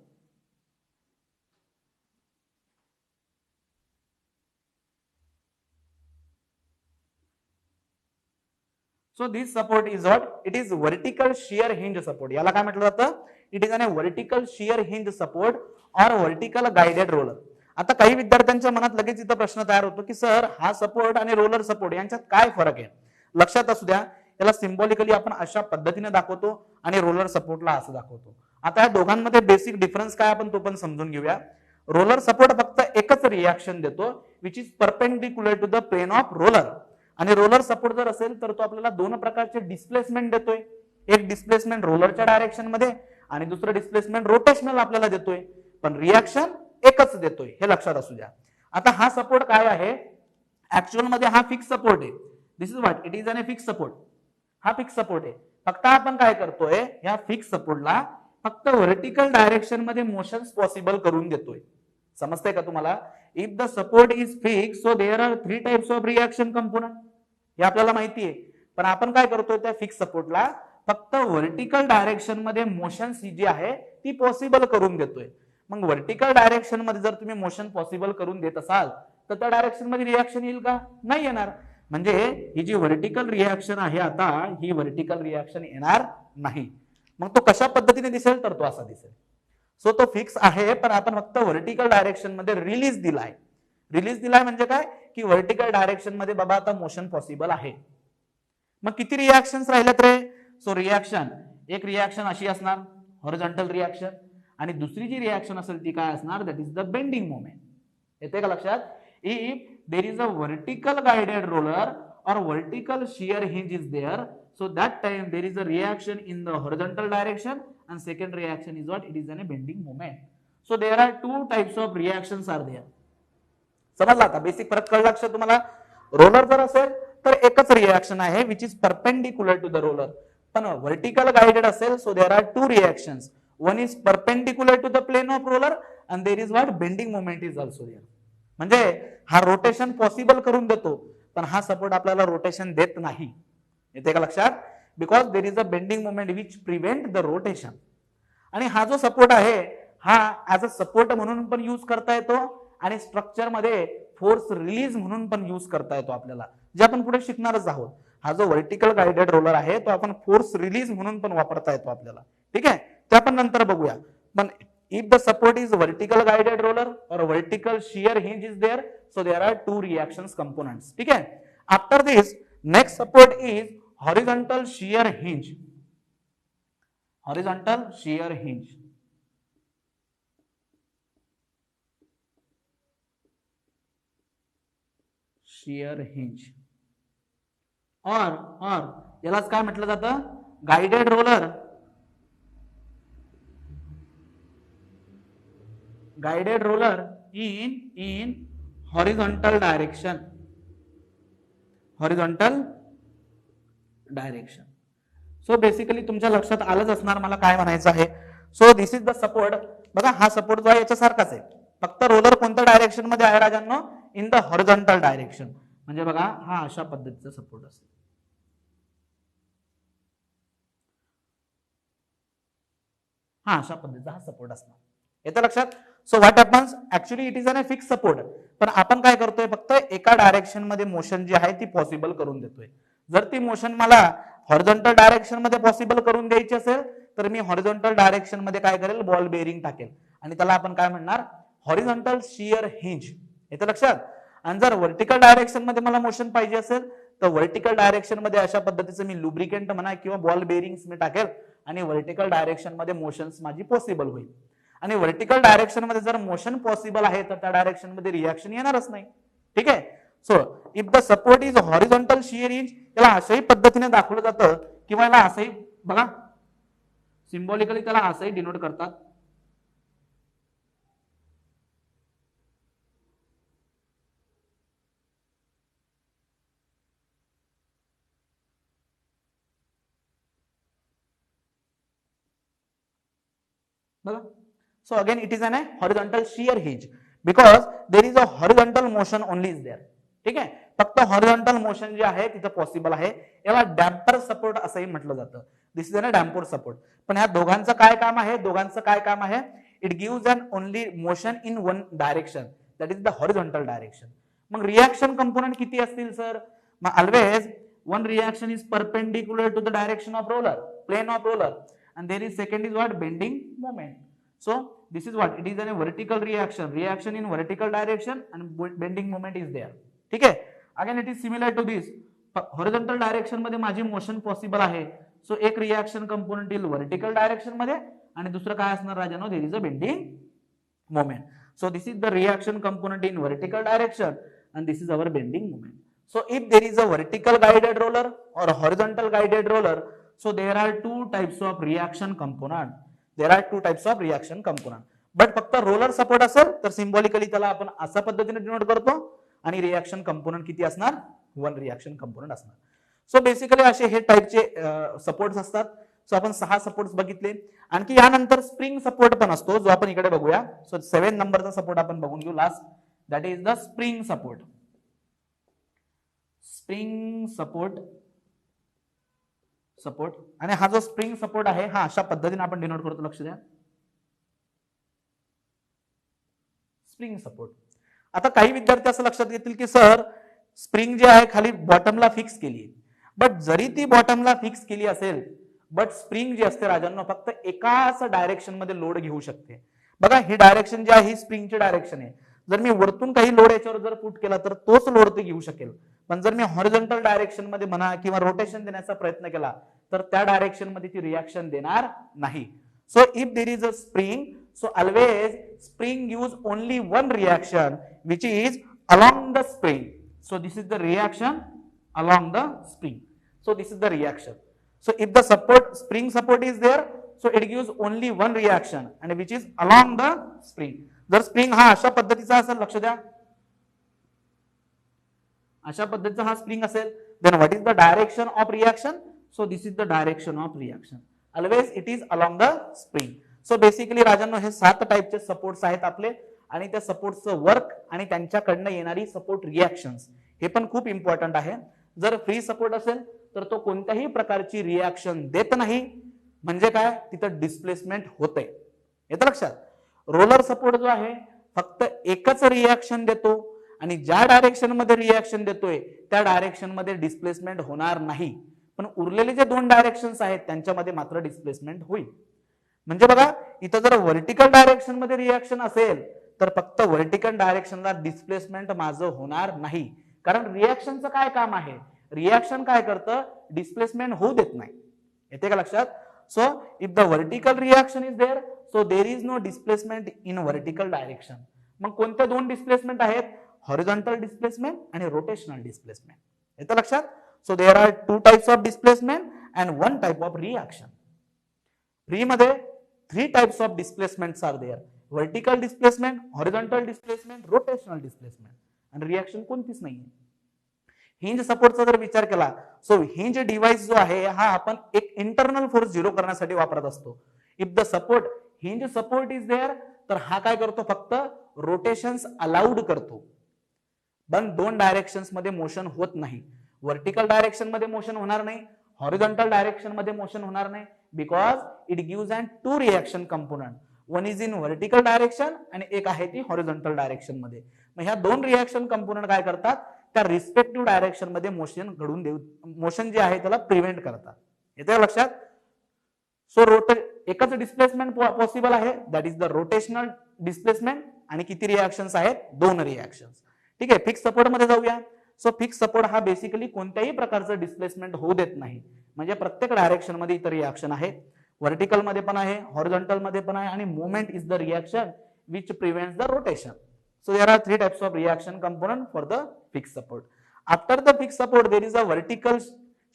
So this support is what? It is vertical shear hinge support. याला काय म्हटलं जातं? It is a vertical shear hinge support or vertical guided roller. आता काही विद्यार्थ्यांच्या मनात लगेच इथं प्रश्न तयार होतो की सर, हा सपोर्ट आणि रोलर सपोर्ट यांच्यात काय फरक आहे? लक्षात असू द्या, याला सिंबॉलिकली आपण अशा पद्धतीने दाखवतो आणि रोलर सपोर्टला असं दाखवतो. आता या दोघांमध्ये बेसिक डिफरन्स काय आपण तो पण समजून घेऊया. रोलर सपोर्ट फक्त एकच रिएक्शन देतो, which is perpendicular to the plane of roller. आणि रोलर सपोर्ट जर असेल तर तो आपल्याला दोन प्रकारचे डिस्प्लेसमेंट देतोय. एक डिस्प्लेसमेंट रोलरच्या डायरेक्शन मध्ये आणि दुसरं डिस्प्लेसमेंट रोटेशनल आपल्याला देतोय, पण रिएक्शन एकच देतोय, हे लक्षात असू द्या. आता हा सपोर्ट काय आहे? ऍक्च्युअल मध्ये हा फिक्स सपोर्ट आहे. This is what, it is an fix support. हा फिक्स सपोर्ट आहे. फक्त आपण काय करतोय, या फिक्स सपोर्टला फक्त व्हर्टिकल डायरेक्शन मध्ये मोशन्स पॉसिबल करून देतोय. समजतंय का तुम्हाला? If the support is fix, so there are 3 types of reaction component, हे आपल्याला माहिती आहे. पण आपण काय करतोय, त्या फिक्स सपोर्टला फक्त व्हर्टिकल डायरेक्शन मध्ये मोशन जी आहे ती पॉसिबल करून देतोय. मग व्हर्टिकल डायरेक्शन मध्ये जर तुम्ही मोशन पॉसिबल करून देत असाल तर त्या डायरेक्शन मध्ये रिएक्शन येईल का? नाही येणार. म्हणजे ही जी व्हर्टिकल रिएक्शन आहे, आता ही व्हर्टिकल रिएक्शन येणार नाही. मग तो कशा पद्धतीने दिसेल, तर तो असा दिसेल. सो तो फिक्स आहे, पण आपण फक्त व्हर्टिकल डायरेक्शन मध्ये रिलीज दिलाय. रिलीज दिलाय म्हणजे काय की व्हर्टिकल डायरेक्शन मध्ये बाबा आता मोशन पॉसिबल आहे. मग किती रिएक्शन्स राहिल्यात रे? सो रिएक्शन, एक रिएक्शन अशी असणार हॉरिझॉन्टल रिएक्शन, आणि दुसरी जी रिएक्शन असेल ती काय असणार, that is the bending moment. येते का लक्षात? If there is a vertical guided roller और vertical shear hinge is there, so that time there is a reaction in the horizontal direction and second reaction is what? It is a bending moment. So there are 2 types of reactions are there. समजला आता basic फरक कळला लक्षात तुम्हाला? Roller जर असेल तर एकच रिएक्शन आहे which is perpendicular to the roller, पण व्हर्टिकल गाइडेड असेल so there are 2 reactions. One is perpendicular to the plane of roller and there is what? Bending moment is also there. म्हणजे हा rotation possible करून देतो, पण हा support आपल्याला rotation देत नाही. येते का लक्षात? Because there is a bending moment which prevent the rotation. आणि हा जो सपोर्ट आहे हा ऍज अ सपोर्ट म्हणून पण यूज करता येतो आणि स्ट्रक्चर मध्ये फोर्स रिलीज म्हणून पण यूज करता येतो आपल्याला, जे आपण पुढे शिकणारच आहोत. हा जो व्हर्टिकल गाइडेड रोलर आहे तो आपण फोर्स रिलीज म्हणून पण वापरता येतो आपल्याला. ठीक आहे, ते आपण नंतर बघूया. पण if the support is vertical guided roller और vertical shear hinge is there, so there are 2 reactions components. ठीक आहे. After this next support is horizontal shear hinge. Horizontal shear hinge. Shear hinge. और यालाच काय म्हटलं जातं? Guided roller. Guided roller in horizontal direction. Horizontal direction. So basically तुमच्या लक्षात आलंच असणार मला काय म्हणायचं आहे. So this is the support. बघा हा सपोर्ट जो आहे याच्यासारखाच आहे, फक्त रोलर कोणत्या डायरेक्शन मध्ये आहे राजांनो? In the horizontal direction. म्हणजे बघा हा अशा पद्धतीचा सपोर्ट असेल. हा अशा पद्धतीचा हा सपोर्ट असणार. येतं लक्षात. So what happens, actually it is an fix support, पण आपण काय करतोय फक्त एका डायरेक्शन मध्ये मोशन जी आहे ती पॉसिबल करून देतोय. जर ती मोशन मला हॉरिझॉन्टल डायरेक्शन मध्ये पॉसिबल करून द्यायची असेल तर मी हॉरिझॉन्टल डायरेक्शन मध्ये काय करेल, बॉल बेअरिंग टाकेल आणि त्याला आपण काय म्हणणार, हॉरिझॉन्टल शियर हिंज. येतं लक्षात. आणि जर व्हर्टिकल डायरेक्शन मध्ये मला मोशन पाहिजे असेल तर व्हर्टिकल डायरेक्शन मध्ये अशा पद्धतीचं मी लुब्रिकेंट म्हणा किंवा बॉल बेअरिंग्स मी टाकेल आणि व्हर्टिकल डायरेक्शन मध्ये मोशन्स माझी पॉसिबल होईल. आणि व्हर्टिकल डायरेक्शन मध्ये जर मोशन पॉसिबल आहे तर त्या डायरेक्शन मध्ये रिॲक्शन येणारच नाही. ठीक आहे. So if the support is horizontal shear hinge, याला अशाही पद्धतीने दाखवलं जातं किंवा याला असंही बघा सिम्बॉलिकली त्याला असंही डिनोट करतात. बघा. So again it is an horizontal shear hinge because there is a horizontal motion only is there. ठीक आहे. फक्त हॉरिझॉन्टल मोशन जे आहे तिथं पॉसिबल आहे. याला डॅम्पर सपोर्ट असंही म्हटलं जातं. दिस इज अन डॅम्पर सपोर्ट. पण ह्या दोघांचं काय काम आहे, दोघांचं काय काम आहे, it gives an only motion in one direction, that is the horizontal direction. मग रिॲक्शन कंपोनंट किती असतील सर, मग always one reaction is perpendicular to the direction of roller, plane of roller, and there is second is what, bending moment. So this is what, it is a vertical reaction in vertical direction and bending moment is there. ठीक आहे. Again it is similar to this, horizontal direction मध्ये माझी motion possible आहे. So एक reaction component येईल vertical direction मध्ये आणि दुसरं काय असणार राजानो, there is a bending moment. So this is the reaction component in vertical direction and this is our bending moment. So if there is a vertical guided roller or a horizontal guided roller, so there are two types of reaction component. There are two types of reaction component. But फक्त roller support असेल तर symbolically त्याला आपण अशा पद्धतीने denote करतो आणि reaction component किती असणार, वन रिॲक्शन कंपोनंट असणार. सो बेसिकली असे हे टाइपचे सपोर्ट्स असतात. सो आपण 6 सपोर्ट्स बघितले. आणखी यानंतर स्प्रिंग सपोर्ट पण असतो जो आपण इकडे बघूया. सो 7 नंबरचा सपोर्ट आपण बघून घेऊ last, that is the spring support. Spring support आणि हा जो स्प्रिंग सपोर्ट आहे हा अशा पद्धतीने आपण डिनोट करतो. लक्ष द्या, स्प्रिंग सपोर्ट. आता काही विद्यार्थी असं लक्षात घेतील की सर स्प्रिंग जी आहे खाली बॉटमला फिक्स केली, बट जरी ती बॉटमला फिक्स केली असेल बट स्प्रिंग जी असते राजांनो फक्त एकाच डायरेक्शन मध्ये लोड घेऊ शकते. बघा ही डायरेक्शन जी आहे ही स्प्रिंगची डायरेक्शन आहे. जर मी वरतून काही लोड याच्यावर जर पुट केला तर तोच लोड ते घेऊ शकेल. पण जर मी हॉरिझॉन्टल डायरेक्शन मध्ये म्हणा किंवा रोटेशन देण्याचा प्रयत्न केला तर त्या डायरेक्शन मध्ये ती रिॲक्शन देणार नाही. So if there is a spring, so always spring gives only one reaction which is along the spring. So this is the reaction along the spring. So this is the reaction. So if the spring support is there, so it gives only one reaction and which is along the spring. जर spring हा अशा पद्धतीचा असेल, लक्ष द्या, अशा पद्धतीचा हा स्प्रिंग असेल, then what is the direction of reaction? So this is the direction of reaction. Always it is along the spring. So basically राजांनो हे 7 टाइपचे सपोर्ट्स आहेत आपले आणि त्या सपोर्टचं वर्क आणि त्यांच्याकडनं येणारी सपोर्ट रिॲक्शन्स हे पण खूप इम्पॉर्टंट आहे. जर फ्री सपोर्ट असेल तर तो कोणत्याही प्रकारची रिॲक्शन देत नाही, म्हणजे काय, तिथं डिस्प्लेसमेंट होतंय. येतं लक्षात. रोलर सपोर्ट जो आहे फक्त एकच रिॲक्शन देतो आणि ज्या डायरेक्शन मध्ये रिॲक्शन देतोय त्या डायरेक्शन मध्ये डिस्प्लेसमेंट होणार नाही, पण उरलेले जे 2 डायरेक्शन्स आहेत त्यांच्यामध्ये मात्र डिस्प्लेसमेंट होईल. म्हणजे बघा इथं जर व्हर्टिकल डायरेक्शन मध्ये रिॲक्शन असेल तर फक्त व्हर्टिकल डायरेक्शनला डिस्प्लेसमेंट माझं होणार नाही, कारण रिॲक्शनचं काय काम आहे, रिॲक्शन काय करतं, डिस्प्लेसमेंट होऊ देत नाही. येते का लक्षात. So if the vertical reaction is there, so there is no displacement in vertical direction. मग कोणत्या 2 डिस्प्लेसमेंट आहेत, हॉरिझॉन्टल डिस्प्लेसमेंट आणि रोटेशनल डिस्प्लेसमेंट. येतं लक्षात. So there are 2 types of displacement and 1 type of reaction. Free मध्ये 3 types of displacements are there, vertical displacement, horizontal displacement, rotational displacement, आणि reaction कोणतीच नाहीये. हिंज सपोर्टचा जर विचार केला, सो हिंज डिव्हाइस जो आहे हा आपण एक इंटरनल फोर्स 0 करण्यासाठी वापरत असतो. If the support hinge support is there, तर हा काय करतो, फक्त रोटेशन्स अलाउड करतो, पण 2 डायरेक्शन्स मध्ये मोशन होत नाही. व्हर्टिकल डायरेक्शन मध्ये मोशन होणार नाही, हॉरिझॉन्टल डायरेक्शन मध्ये मोशन होणार नाही, because it gives and two reaction component. One is in vertical direction आणि एक आहे ती हॉरिझॉन्टल डायरेक्शन मध्ये. मग ह्या दोन रिॲक्शन कंपोनंट काय करतात, त्या रिस्पेक्टिव्ह डायरेक्शन मध्ये मोशन घडून देऊ, मोशन जे आहे त्याला प्रिव्हेंट करतात. येते लक्षात. सो एकच डिस्प्लेसमेंट पॉसिबल आहे, that is the rotational displacement. आणि किती रिॲक्शन्स आहेत, दोन रिॲक्शन्स. ठीक आहे. फिक्स सपोर्ट मध्ये जाऊया. सो फिक्स सपोर्ट हा बेसिकली कोणत्याही प्रकारचं डिस्प्लेसमेंट होऊ देत नाही. म्हणजे प्रत्येक डायरेक्शन मध्ये इतर रिॲक्शन आहे, व्हर्टिकल मध्ये पण आहे, हॉरिझॉन्टल मध्ये पण आहे, आणि moment is the reaction which prevents the rotation. So there are three types of reaction component for the fixed support. After the fixed support, there is a vertical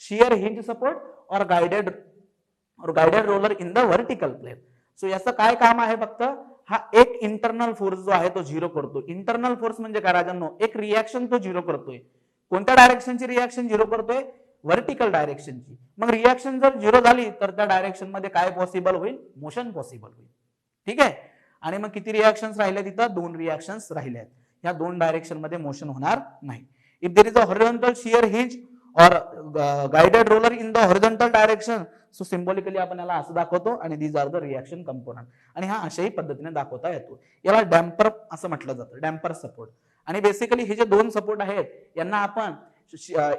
shear hinge support or guided roller in the vertical plane. So याचं काय काम आहे, फक्त हा एक internal force जो आहे तो झिरो करतो. इंटरनल फोर्स म्हणजे काय राजांनो, एक रिॲक्शन तो झिरो करतोय. कोणत्या डायरेक्शनची रिॲक्शन झिरो करतोय, व्हर्टिकल डायरेक्शनची. मग रिॲक्शन जर झिरो झाली तर त्या डायरेक्शन मध्ये काय पॉसिबल होईल, मोशन पॉसिबल होईल. ठीक आहे. आणि मग किती रिॲक्शन्स राहिले, तिथं दोन रिॲक्शन्स राहिले आहेत. या दोन डायरेक्शन मध्ये मोशन होणार नाही. If there is a horizontal shear hinge और guided roller in the horizontal direction, so symbolically आपण याला असं दाखवतो आणि these are the reaction component. आणि हा अशाही पद्धतीने दाखवता येतो. याला डॅम्पर असं म्हटलं जातं, डॅम्पर सपोर्ट. आणि बेसिकली हे जे दोन सपोर्ट आहेत यांना आपण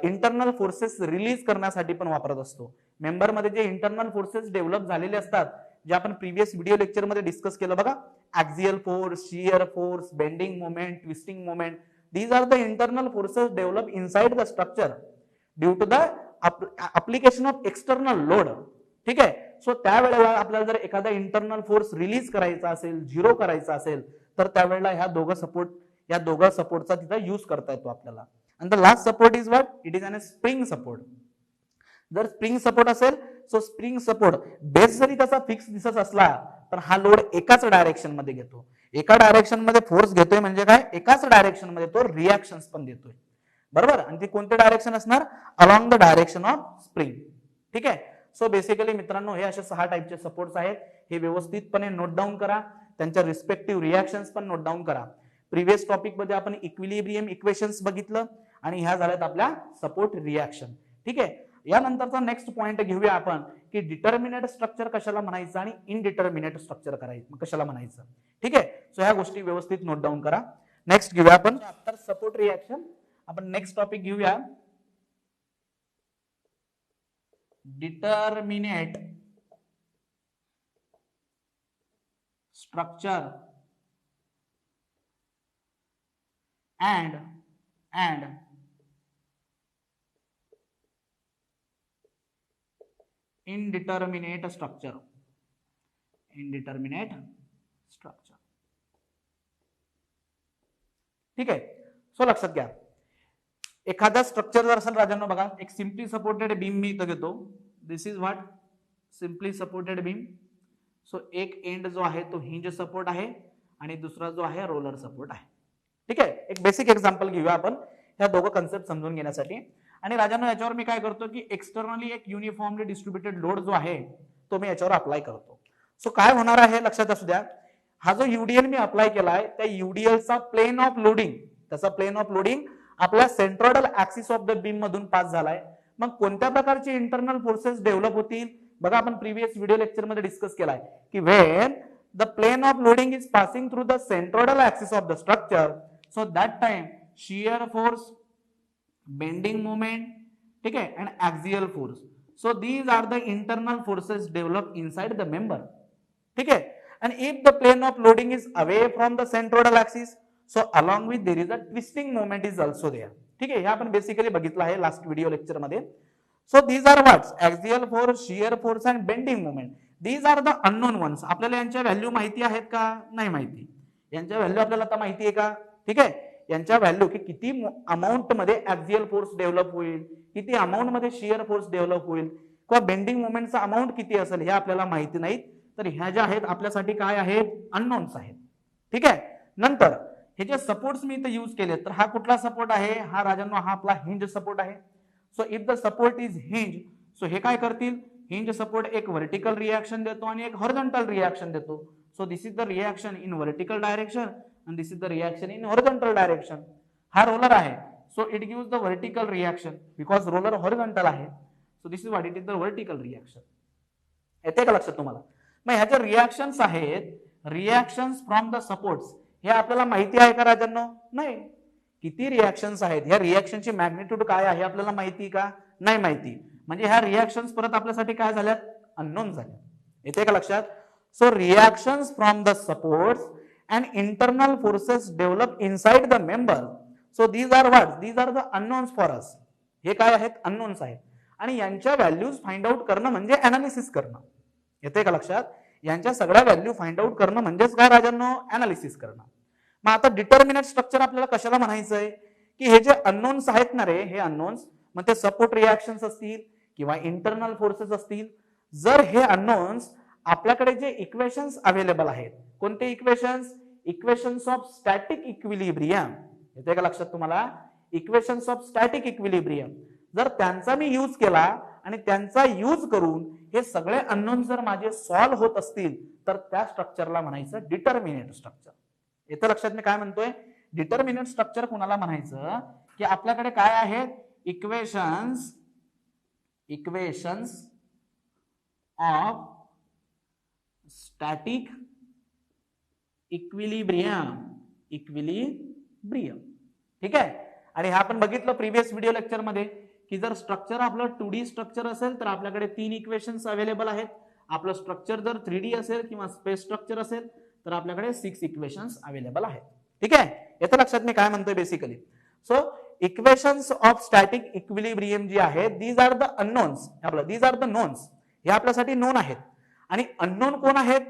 इंटरनल फोर्सेस रिलीज करण्यासाठी पण वापरत असतो. मेंबर मध्ये जे इंटरनल फोर्सेस डेव्हलप झालेले असतात, जे आपण प्रीवियस व्हिडिओ लेक्चर मध्ये डिस्कस केलं बघा, axial force, shear force, bending moment, twisting moment, these are the internal forces develop inside the structure due to the application of external load. ठीक आहे. So त्यावेळेला आपल्याला जर एखादा इंटरनल फोर्स रिलीज करायचा असेल, झिरो करायचा असेल, तर त्यावेळेला ह्या दोघं सपोर्टचा तिथं यूज करता येतो आपल्याला. आणि the last support is what, it is an spring support. जर स्प्रिंग सपोर्ट असेल, सो स्प्रिंग सपोर्ट बेस जरी त्याचा फिक्स दिसत असला तर हा लोड एकाच डायरेक्शन मध्ये घेतो. एका डायरेक्शन मध्ये फोर्स घेतोय म्हणजे काय, एकाच डायरेक्शन मध्ये तो रिॲक्शन्स पण देतोय. बरोबर. आणि ती कोणते डायरेक्शन असणार, along the direction of spring. ठीक आहे. सो बेसिकली मित्रांनो हे असे 6 टाईपचे सपोर्ट्स आहेत. हे व्यवस्थितपणे नोट डाऊन करा. त्यांच्या रिस्पेक्टिव्ह रिॲक्शन्स पण नोट डाऊन करा. प्रिव्हियस टॉपिक मध्ये आपण इक्विलिब्रियम इक्वेशन्स बघितलं आणि ह्या झाल्यात आपल्या सपोर्ट रिॲक्शन. ठीक आहे. यानंतरचा नेक्स्ट पॉइंट घेऊया आपण की डिटर्मिनेट स्ट्रक्चर कशाला म्हणायचं आणि इनडिटर्मिनेट स्ट्रक्चर कशाला म्हणायचं. ठीक आहे. सो ह्या गोष्टी व्यवस्थित नोट डाऊन करा. नेक्स्ट घेऊया आपण आफ्टर सपोर्ट रिॲक्शन. आपण नेक्स्ट टॉपिक घेऊया determinate structure and indeterminate structure. ठीक आहे. सो लक्षात घ्या, एखादा स्ट्रक्चर जर असेल राजांनो, बघा एक सिम्पली सपोर्टेड बीम मी इथं घेतो. This is what, simply supported beam. So एक एंड जो आहे तो हिंज सपोर्ट आहे आणि दुसरा जो आहे रोलर सपोर्ट आहे. ठीक आहे. एक बेसिक एक्झाम्पल घेऊया आपण ह्या दोघं कन्सेप्ट समजून घेण्यासाठी. आणि राजांनो याच्यावर मी काय करतो की एक्सटर्नली एक युनिफॉर्मली डिस्ट्रीब्युटेड लोड जो आहे तो मी याच्यावर अप्लाय करतो. सो काय होणार आहे लक्षात असू द्या, हा जो युडीएल मी अप्लाय केलाय त्या युडीएलचा प्लेन ऑफ लोडिंग, त्याचा प्लेन ऑफ लोडिंग आपल्या centroidal axis of the beam मधून पास झालाय. मग कोणत्या प्रकारचे इंटरनल फोर्सेस डेव्हलप होतील, बघा आपण प्रीवियस व्हिडिओ लेक्चर मध्ये डिस्कस केलाय की when the plane of loading is passing through the centroidal axis of the structure, so that time shear force, bending moment, ठीक आहे, and axial force. So these are the internal forces developed inside the member. ठीक आहे. And if the plane of loading is away from the centroidal axis, so along with there is a twisting moment is also there. ठीक आहे. हे आपण basically बघितलं आहे last video lecture मध्ये. So these are what, axial force, shear force and bending moment. These are the unknown ones. आपल्याला यांच्या value माहिती आहेत का, नाही माहिती. यांच्या व्हॅल्यू आपल्याला आता माहिती आहे का. ठीक आहे. यांच्या व्हॅल्यू की किती अमाऊंट मध्ये ऍक्सियल फोर्स डेव्हलप होईल, किती अमाऊंट मध्ये शियर फोर्स डेव्हलप होईल, किंवा बेंडिंग मोमेंटचा अमाऊंट किती असेल हे आपल्याला माहिती नाही. तर ह्या ज्या आहेत आपल्यासाठी काय आहेत, अननोन्स आहेत. ठीक आहे. नंतर हे जे सपोर्ट्स मी इथे यूज केले, तर हा कुठला सपोर्ट आहे, हा राजांनो हा आपला हिंज सपोर्ट आहे. So if the support is hinge, so हे काय करतील, हिंज सपोर्ट एक व्हर्टिकल रिॲक्शन देतो आणि एक हॉरिझॉन्टल रिॲक्शन देतो. So this is the reaction in vertical direction and this is the reaction in horizontal direction. हा रोलर आहे, so it gives the vertical reaction because roller horizontal आहे. So this is what it is, the vertical reaction. येते का लक्षात तुम्हाला? मग ह्याच्या reactions आहेत, रिॲक्शन्स फ्रॉम द सपोर्ट्स, हे आपल्याला माहिती आहे का राजांनो? नाही. किती रिॲक्शन्स आहेत, ह्या रिॲक्शनची मॅग्निट्यूड काय आहे आपल्याला माहिती का? नाही माहिती. म्हणजे ह्या रिॲक्शन्स परत आपल्यासाठी काय झाल्यात? अननोन झाल्या. येते का लक्षात? So reactions from the supports and internal forces develop inside the member. So these are what? These are the unknowns for us. हे काय आहेत? अननोन्स आहेत. आणि यांच्या व्हॅल्यूज फाइंड आउट करणं म्हणजे अनालिसिस करणं. येते का लक्षात? यांच्या सगळ्या व्हॅल्यू फाइंड आउट करणं म्हणजेच काय राजांनो? अनालिसिस करणं. मग आता डिटर्मिनेट स्ट्रक्चर आपल्याला कशाला म्हणायचंय? की हे जे अननोन्स आहेत ना रे, हे अननोन्स, मग ते सपोर्ट रिॲक्शन्स असतील किंवा इंटरनल फोर्सेस असतील, जर हे अननोन्स आपल्याकडे जे इक्वेशन्स अवेलेबल आहेत, कोणते equations? Equations of static equilibrium. येते का लक्षात तुम्हाला? इक्वेशन्स ऑफ स्टॅटिक इक्विलिब्रियम, जर त्यांचा मी यूज केला आणि त्यांचा यूज करून हे सगळे अननोन्स जर माझे सॉल्व्ह होत असतील, तर त्या स्ट्रक्चरला म्हणायचं डिटर्मिनेट स्ट्रक्चर. येतं लक्षात मी काय म्हणतोय? डिटर्मिनेट स्ट्रक्चर कुणाला म्हणायचं? की आपल्याकडे काय आहेत? Equations of static equilibrium. ठीक आहे. आणि हा आपण बघितलं प्रिव्हियस व्हिडिओ लेक्चर मध्ये की जर स्ट्रक्चर आपलं 2D स्ट्रक्चर असेल तर आपल्याकडे 3 इक्वेशन्स अवेलेबल आहेत. आपलं स्ट्रक्चर जर 3D असेल किंवा स्पेस स्ट्रक्चर असेल तर आपल्याकडे 6 इक्वेशन्स अवेलेबल आहेत. ठीक आहे. येतं लक्षात मी काय म्हणतोय basically? So equations of static equilibrium जी आहेत, दीज आर द अननोन्स. आपलं दीज आर द नोन्स, हे आपल्यासाठी नोन आहेत. आणि अननोन कोण आहेत?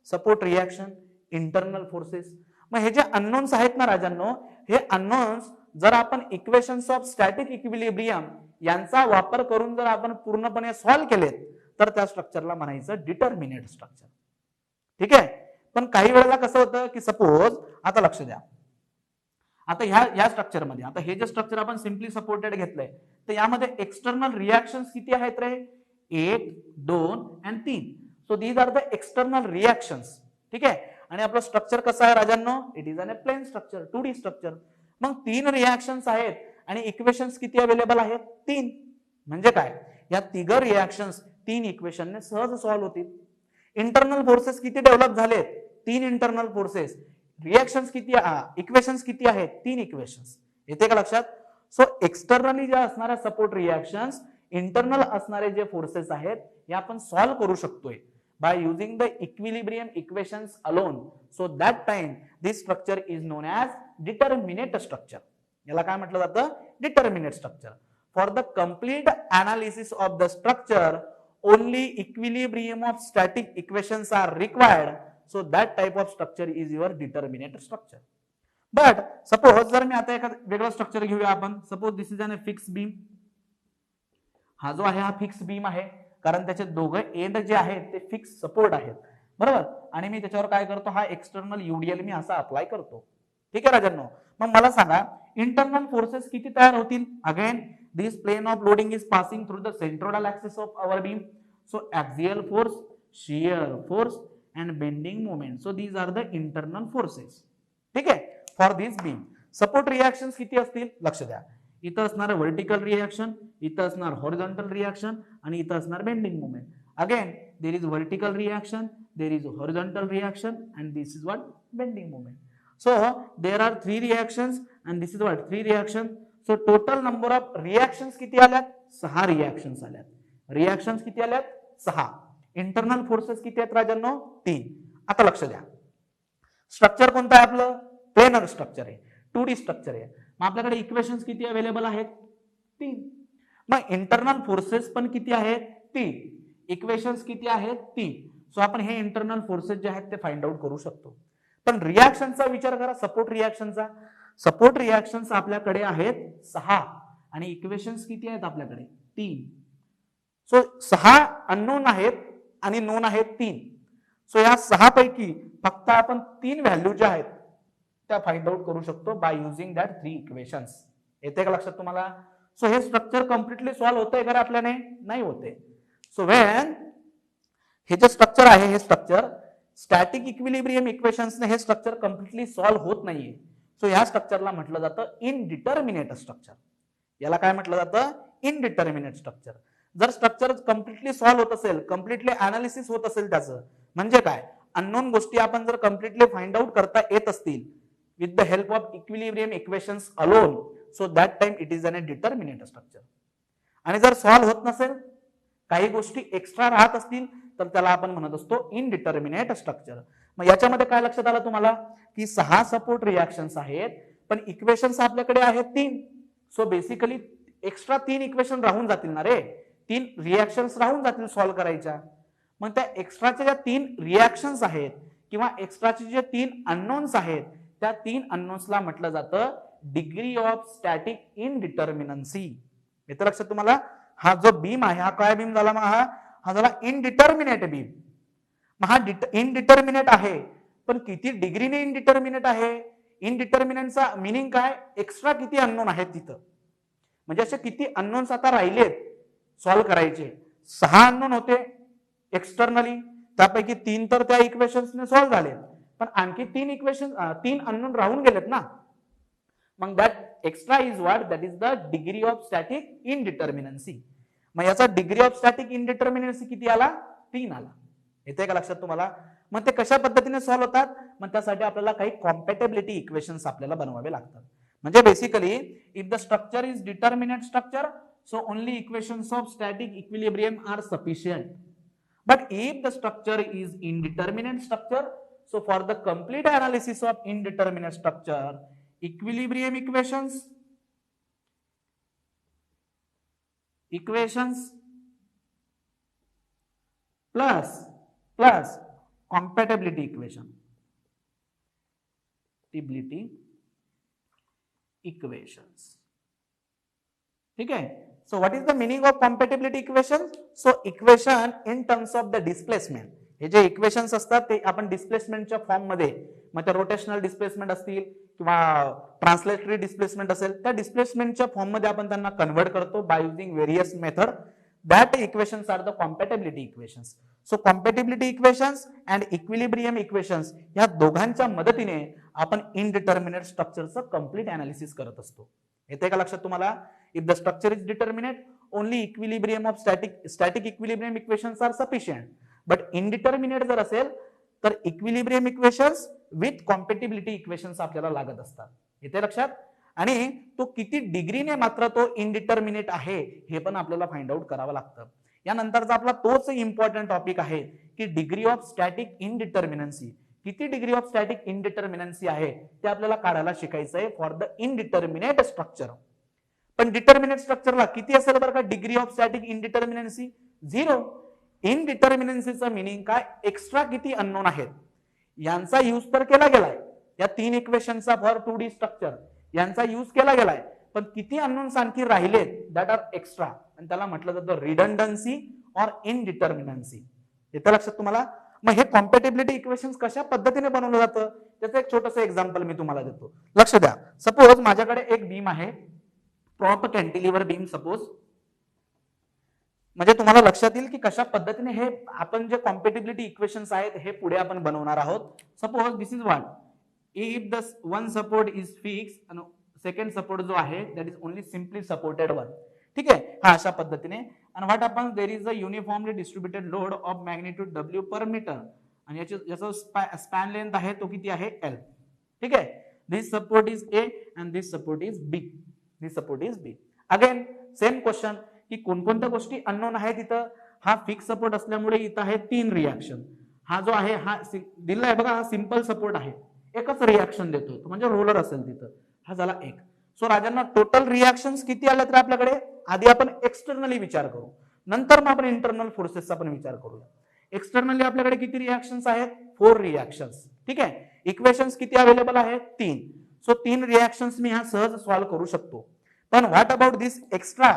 Support reaction, internal forces. मग हे जे अननोन्स आहेत ना राजांनो, हे अननोन्स जर आपण इक्वेशन्स ऑफ स्टॅटिक इक्विलिब्रियम यांचा वापर करून जर आपण पूर्णपणे सॉल्व्ह केलेत, तर त्या स्ट्रक्चरला म्हणायचं डिटर्मिनेट स्ट्रक्चर. ठीक आहे. पण काही वेळेला कसं होतं की सपोज, आता लक्ष द्या, आता ह्या स्ट्रक्चर मध्ये, आता हे जे स्ट्रक्चर आपण सिम्पली सपोर्टेड घेतलंय, तर यामध्ये एक्सटर्नल रिॲक्शन्स किती आहेत रे? 1, 2 आणि 3. So these are the external reactions. ठीक आहे. आणि आपलं स्ट्रक्चर कसं आहे राजांनो? It is an plane structure, 2D structure. मग 3 रिॲक्शन्स आहेत आणि इक्वेशन्स किती अवेलेबल आहेत? 3. म्हणजे काय? या तिघ रिॲक्शन्स 3 इक्वेशनने सहज सॉल्व्ह होतील. इंटरनल फोर्सेस किती डेव्हलप झालेत? 3 इंटरनल फोर्सेस. रिॲक्शन्स किती? इक्वेशन्स किती आहेत? 3 इक्वेशन्स. येते का लक्षात? सो एक्सटर्नली ज्या असणाऱ्या सपोर्ट रिॲक्शन्स, इंटरनल असणारे जे फोर्सेस आहेत, हे आपण सॉल्व्ह करू शकतोय by using the equilibrium equations alone. So that time this structure is known as determinate structure. याला काय म्हटलं जातं? determinate structure. For the complete analysis of the structure, only equilibrium of static equations are required. So that type of structure is your determinate structure. But suppose जर मी आता एखादं वेगळं structure घेऊया आपण. Suppose this is an fixed beam. हा जो आहे हा फिक्स बीम आहे, कारण त्याचे दोघे एंड जे आहेत ते फिक्स सपोर्ट आहेत, बरोबर. आणि मी त्याच्यावर काय करतो? हा एक्सटर्नल यूडीएल मी असा अप्लाय करतो. ठीक आहे राजांनो. मग मला सांगा इंटरनल फोर्सेस किती तयार होतील? Again this plane of loading is passing through the centroidal axis of our beam. So axial force, shear force and bending moment. So these are the internal forces. ठीक आहे. For this beam support reactions किती असतील? लक्ष द्या. इथं असणार vertical reaction, इथं असणार हॉरिझॉन्टल रिॲक्शन आणि इथं असणार bending moment. Again there is vertical reaction, there is horizontal reaction and this is what? Bending moment. So there R 3 reactions and this is what? 3 reaction. So total number of reactions किती आल्यात? 6 reactions आल्यात. Reactions किती आल्यात? 6. Internal forces किती आहेत राजांनो? 3. आता लक्ष द्या, स्ट्रक्चर कोणतं आहे आपलं? प्लेनर स्ट्रक्चर आहे, 2D स्ट्रक्चर आहे. मग आपल्याकडे इक्वेशन्स किती अवेलेबल आहेत? 3. मग इंटरनल फोर्सेस पण किती आहेत? 3. इक्वेशन्स किती आहेत? 3. सो आपण हे इंटरनल फोर्सेस जे आहेत ते फाइंड आउट करू शकतो. पण रिॲक्शनचा विचार करा, सपोर्ट रिॲक्शनचा. सपोर्ट रिॲक्शन्स आपल्याकडे आहेत 6 आणि इक्वेशन्स किती आहेत आपल्याकडे? 3. सो 6 अननोन आहेत आणि नोन आहेत 3. सो या 6 पैकी फक्त आपण 3 व्हॅल्यू ज्या आहेत त्या फाइंड आउट करू शकतो बाय युजिंग दॅट 3 इक्वेशन्स. येते का लक्षात तुम्हाला? सो हे स्ट्रक्चर कम्प्लिटली सॉल्व्ह होतंय का आपल्याने? नाही होते. सो व्हेन हे जे स्ट्रक्चर आहे, हे स्ट्रक्चर स्टॅटिक इक्विलिब्रियम इक्वेशन्सने हे स्ट्रक्चर कम्प्लिटली सॉल्व्ह होत नाहीये. सो या स्ट्रक्चरला म्हटलं जातं इनडिटर्मिनेट स्ट्रक्चर. याला काय म्हटलं जातं? Indeterminate structure. जर स्ट्रक्चर कम्प्लिटली सॉल्व्ह होत असेल, कम्प्लिटली अनालिसिस होत असेल त्याचं, म्हणजे काय, अननोन गोष्टी आपण जर कम्प्लिटली फाइंड आउट करता येत असतील with the help of equilibrium equations alone, so that time it is an determinate structure. आणि जर सॉल्व्ह होत नसेल, काही गोष्टी एक्स्ट्रा राहत असतील, तर त्याला आपण म्हणत असतो इनडिटर्मिनेट स्ट्रक्चर. मग याच्यामध्ये काय लक्षात आलं तुम्हाला की 6 सपोर्ट रिएक्शन्स आहेत, पण इक्वेशन्स आपल्याकडे आहेत 3. सो बेसिकली एक्स्ट्रा 3 इक्वेशन राहून जातील ना रे, 3 रिएक्शन्स राहून जातील सॉल्व्ह करायच्या. मग त्या एक्स्ट्राच्या ज्या 3 रिएक्शन्स आहेत किंवा एक्स्ट्राचे जे 3 अननोन्स आहेत, त्या 3 अननोन्सला म्हटलं जातं डिग्री ऑफ स्टॅटिक इनडिटर्मिनन्सी. येतं लक्षात तुम्हाला. हा जो बीम आहे, हा काय बीम झाला, मग हा झाला इनडिटर्मिनेट बीम. मग हा इनडिटर्मिनेट आहे, पण किती डिग्रीने इनडिटर्मिनेट आहे, इनडिटर्मिनेटचा मिनिंग काय, एक्स्ट्रा किती अननोन आहेत तिथं, म्हणजे असे किती अननोन्स आता राहिलेत सॉल्व्ह करायचे. 6 अननोन होते एक्सटर्नली, त्यापैकी 3 तर त्या इक्वेशन्सने सॉल्व्ह झाले, पण आणखी 3 अननोन राहून गेलेत ना. मग that extra is what, that is the degree of static indeterminacy. मग याचा डिग्री ऑफ स्टॅटिक इनडिटर्मिनन्सी किती आला, 3 आला. येते का लक्षात तुम्हाला. मग ते कशा पद्धतीने सॉल्व्ह होतात, मग त्यासाठी आपल्याला काही कॉम्पॅटिबिलिटी इक्वेशन्स आपल्याला बनवावे लागतात. म्हणजे basically if the structure is determinate structure, so only equations of static equilibrium are sufficient. But if the structure is indeterminate structure, so for the complete analysis of indeterminate structure, equilibrium equations plus compatibility equations. ठीक है. So what is the meaning of compatibility equation? So equation in terms of the displacement. हे जे equations असतात ते आपण डिस्प्लेसमेंटच्या form मध्ये, मग ते रोटेशनल डिस्प्लेसमेंट असतील किंवा ट्रान्सलेटरी डिस्प्लेसमेंट असेल, त्या डिस्प्लेसमेंटच्या फॉर्म मध्ये आपण त्यांना कन्वर्ट करतो by using various method. That equations are the compatibility equations. So compatibility equations and equilibrium equations या दोघांच्या मदतीने आपण इनडिटर्मिनेट स्ट्रक्चरचं कंप्लीट अनालिसिस करत असतो. येते का लक्षात तुम्हाला. If the structure is determinate, only equilibrium of static equilibrium equations are sufficient. But indeterminate जर असेल तर इक्विलिब्रियम इक्वेशन्स विथ कॉम्पॅटिबिलिटी इक्वेशन्स आपल्याला लागत असतात. येते लक्षात. आणि तो किती डिग्रीने मात्र तो इनडिटर्मिनेट आहे हे पण आपल्याला फाइंड आउट करावं लागतं. यानंतरचा आपला तोच इम्पॉर्टंट टॉपिक आहे की डिग्री ऑफ स्टॅटिक इनडिटर्मिनन्सी. किती डिग्री ऑफ स्टॅटिक इनडिटर्मिनन्सी आहे ते आपल्याला काढायला शिकायचं आहे फॉर द इनडिटर्मिनेट स्ट्रक्चर. पण डिटर्मिनेट स्ट्रक्चरला किती असेल बरं का डिग्री ऑफ स्टॅटिक इनडिटर्मिनन्सी, 0. इनडिटर्मिनन्सीचं मिनिंग काय, एक्स्ट्रा किती अननोन आहेत यांचा यूज तर केला गेलाय, या 3 इक्वेशनचा फॉर 2D स्ट्रक्चर यांचा यूज केला गेलाय, पण किती अननोन्स आणखी राहिलेत दॅट आर एक्स्ट्रा, आणि त्याला म्हटलं जातं रिडंडन्सी ऑर इनडिटर्मिनन्सी. येतं लक्षात तुम्हाला. मग हे कॉम्पॅटिबिलिटी इक्वेशन्स कशा पद्धतीने बनवलं जातं त्याचं एक छोटंसं एक्झाम्पल मी तुम्हाला देतो. लक्ष द्या. सपोज माझ्याकडे एक बीम आहे, प्रॉप कॅन्टिलिव्हर बीम सपोज. म्हणजे तुम्हाला लक्षात येईल की कशा पद्धतीने हे आपण जे कॉम्पॅटिबिलिटी इक्वेशन्स आहेत हे पुढे आपण बनवणार आहोत. Suppose this is what, if the one support is fix आणि सेकंड सपोर्ट जो आहे that is only simply supported one. ठीक आहे. हा अशा पद्धतीने. आणि व्हॉट आपण there is a uniformly distributed load of magnitude W per metre, आणि याचा स्पॅन लेंथ आहे तो किती आहे L. ठीक आहे. This support is A and this support is B. This support is B. Again same question की कोणकोणत्या गोष्टी अननोन आहेत इथं. हा फिक्स सपोर्ट असल्यामुळे इथं आहे 3 रिएक्शन. हा जो आहे हा दिलाय बघा, हा सिंपल सपोर्ट आहे, एकच रिएक्शन देतोय तो म्हणजे रोलर असेल तिथं. हा झाला 1. सो राजांना टोटल रिएक्शन्स किती आल्या तर आपल्याकडे आधी आपण एक्सटर्नली विचार करू, नंतर मग आपण इंटरनल फोर्सेसचा पण विचार करूया. एक्सटर्नली आपल्याकडे किती रिएक्शन्स आहेत, 4 रिएक्शन्स. ठीक आहे. इक्वेशन्स किती अवेलेबल आहेत, 3. सो 3 रिएक्शन्स मी हा सहज सॉल्व्ह करू शकतो. पण what about this extra,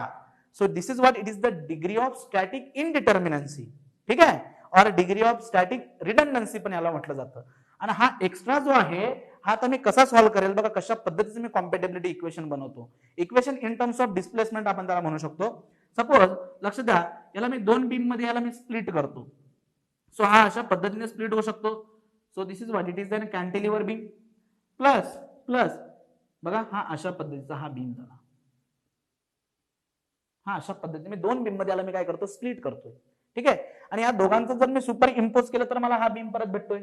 so this is what it is the degree of static indeterminacy. ठीक आहे. और डिग्री ऑफ स्टॅटिक रिडंडन्सी पण याला म्हटलं जातं. आणि हा एक्स्ट्रा जो आहे हा आता मी कसा सॉल्व्ह करेल बघा, कशा पद्धतीने मी कॉम्पॅटिबिलिटी इक्वेशन बनवतो. Equation in terms of displacement आपण त्याला म्हणू शकतो. सपोज लक्ष द्या, याला मी 2 बीम मध्ये याला मी स्प्लिट करतो. सो हा अशा पद्धतीने स्प्लिट होऊ शकतो. So this is what it is an cantilever beam plus बघा हा अशा पद्धतीचा हा बीम झाला. हा अशा पद्धतीने मी दोन बीम मध्ये याला मी काय करतो स्प्लिट करतोय. ठीक आहे. आणि या दोघांचं जर मी सुपर इम्पोज केलं तर मला हा बीम परत भेटतोय.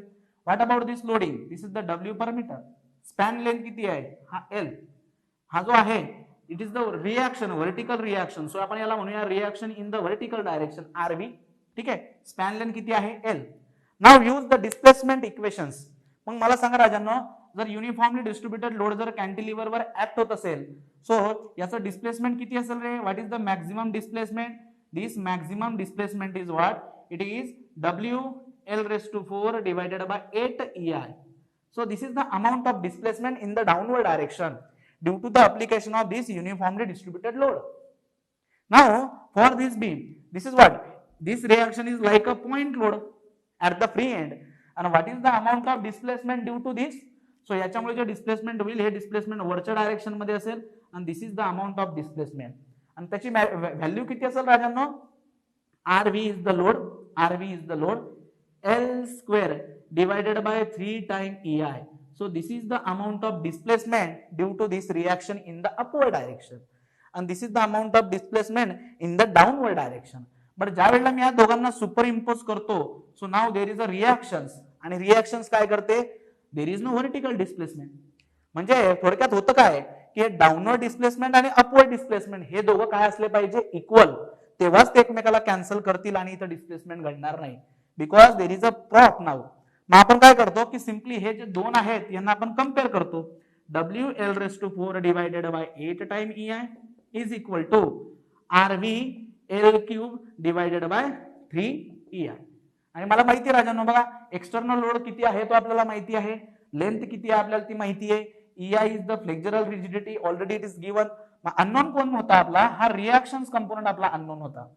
What about this loading, this is the W per metre. Span length किती आहे, हा एल. हा जो आहे it is the reaction, vertical reaction. So आपण याला म्हणूया reaction in the vertical direction RV. ठीक आहे. स्पॅन लेंथ किती आहे L. Now use the displacement equations. मग मला सांगा राजांनो, जर युनिफॉर्मली डिस्ट्रीब्युटेड लोड जर कॅन्टिलिव्हर वर ऍक्ट होत असेल, सो याचं डिस्प्लेसमेंट किती असेल रे. What is the maximum displacement. This maximum displacement is what, it is WL⁴ divided by 8 EI. So this is the amount of displacement in the downward direction due to the application of this uniformly distributed load. Now for this beam, this is what, this reaction is like a point load at the free end. And what is the amount of displacement due to this? So याच्यामुळे जे displacement होईल हे displacement वरच्या direction मध्ये असेल आणि this is the amount of displacement. आणि त्याची व्हॅल्यू किती असेल राजांनो. RV is the load, RV is the load, L² divided by 3 times EI. So this is the amount of displacement due to this reaction in the upward direction, and this is the amount of displacement in the downward direction. But ज्या वेळेला मी या दोघांना superimpose करतो, so now there is a reactions. आणि reactions काय करते, there is no vertical displacement. म्हणजे थोडक्यात होतं काय की डाऊनवर्ड डिस्प्लेसमेंट आणि अपवर्ड डिस्प्लेसमेंट हे दोघं काय असले पाहिजे, इक्वल. तेव्हाच ते एकमेकाला कॅन्सल करतील आणि इथं डिस्प्लेसमेंट घडणार नाही. Because there is a prop नाव. मग आपण काय करतो की सिम्पली हे जे दोन आहेत यांना आपण कम्पेअर करतो. WL⁴ divided by 8 times EI is equal to RV L³ divided by 3 EI. आणि मला माहिती आहे राजांनो, बघा एक्सटर्नल लोड किती आहे तो आपल्याला माहिती आहे, लेंथ किती आहे आपल्याला ती माहिती आहे. EI is the flexural rigidity, already it is given. Unknown कोण होता आपला, हा रिएक्शन्स कंपोनेंट आपला अननोन होता.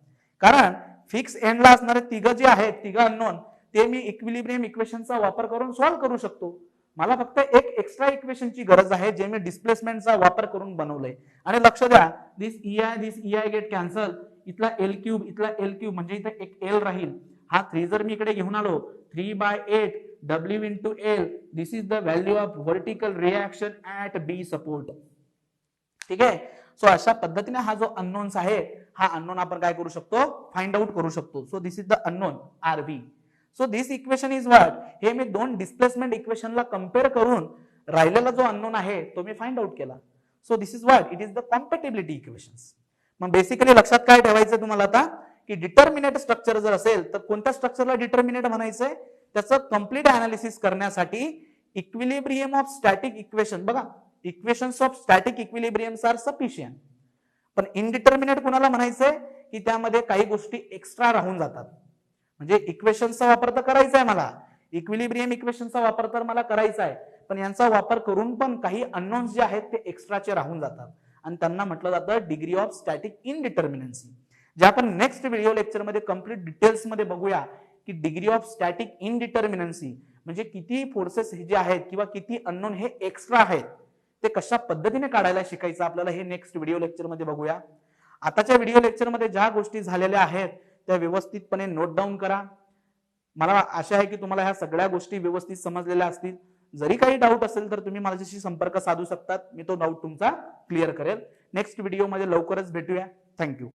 कारण फिक्स एंडला असणारे तिघ जे आहेत, तिघ अननोन, ते मी इक्विलिब्रियम इक्वेशनचा वापर करून सॉल्व्ह करू शकतो. मला फक्त एक एक्स्ट्रा इक्वेशनची गरज आहे जे मी डिस्प्लेसमेंटचा वापर करून बनवलंय. आणि लक्ष द्या, दिस EI गेट कॅन्सल. इथला L³ इथला L³ म्हणजे इथे एक L राहील. हा 3 जर मी इकडे घेऊन आलो, 3/8 W into L, this is the value of vertical reaction at B support. ठीक आहे. सो अशा पद्धतीने हा जो अननोन्स आहे, हा अननोन आपण काय करू शकतो, फाइंड आउट करू शकतो. So this is the unknown RV. So this equation is what, हे मी दोन डिस्प्लेसमेंट इक्वेशनला कम्पेअर करून राहिलेला जो अननोन आहे तो मी फाइंड आउट केला. So this is what, it is the compatibility equations. मग बेसिकली लक्षात काय ठेवायचं तुम्हाला आता, की डिटर्मिनेट स्ट्रक्चर जर असेल तर कोणत्या स्ट्रक्चरला डिटर्मिनेट म्हणायचंय, त्याचं कम्प्लीट अनालिसिस करण्यासाठी इक्विलिब्रियम ऑफ स्टॅटिक इक्वेशन, बघा equations of static equilibriums are sufficient. पण इनडिटर्मिनेट कोणाला म्हणायचंय, की त्यामध्ये काही गोष्टी एक्स्ट्रा राहून जातात. म्हणजे इक्वेशनचा वापर तर करायचा आहे मला, इक्विलिब्रियम इक्वेशनचा वापर तर मला करायचा आहे, पण यांचा वापर करून पण काही अननोन्स जे आहेत ते एक्स्ट्राचे राहून जातात आणि त्यांना म्हटलं जातं डिग्री ऑफ स्टॅटिक इनडिटर्मिनन्सी. जे आपण नेक्स्ट व्हिडिओ लेक्चरमध्ये कम्प्लीट डिटेल्स मध्ये बघूया की डिग्री ऑफ स्टॅटिक इनडिटर्मिनन्सी म्हणजे किती फोर्सेस जे आहेत किंवा किती अननोन हे एक्स्ट्रा आहेत ते कशा पद्धतीने काढायला शिकायचं आपल्याला, हे नेक्स्ट व्हिडिओ लेक्चर मध्ये बघूया. आताच्या व्हिडिओ लेक्चर मध्ये ज्या गोष्टी झालेल्या आहेत त्या व्यवस्थितपणे नोट डाऊन करा. मला आशा आहे की तुम्हाला ह्या सगळ्या गोष्टी व्यवस्थित समजलेल्या असतील. जरी काही डाऊट असेल तर तुम्ही माझ्याशी संपर्क साधू शकतात, मी तो डाऊट तुमचा क्लिअर करेल. नेक्स्ट व्हिडिओ मध्ये लवकरच भेटूया. थँक्यू.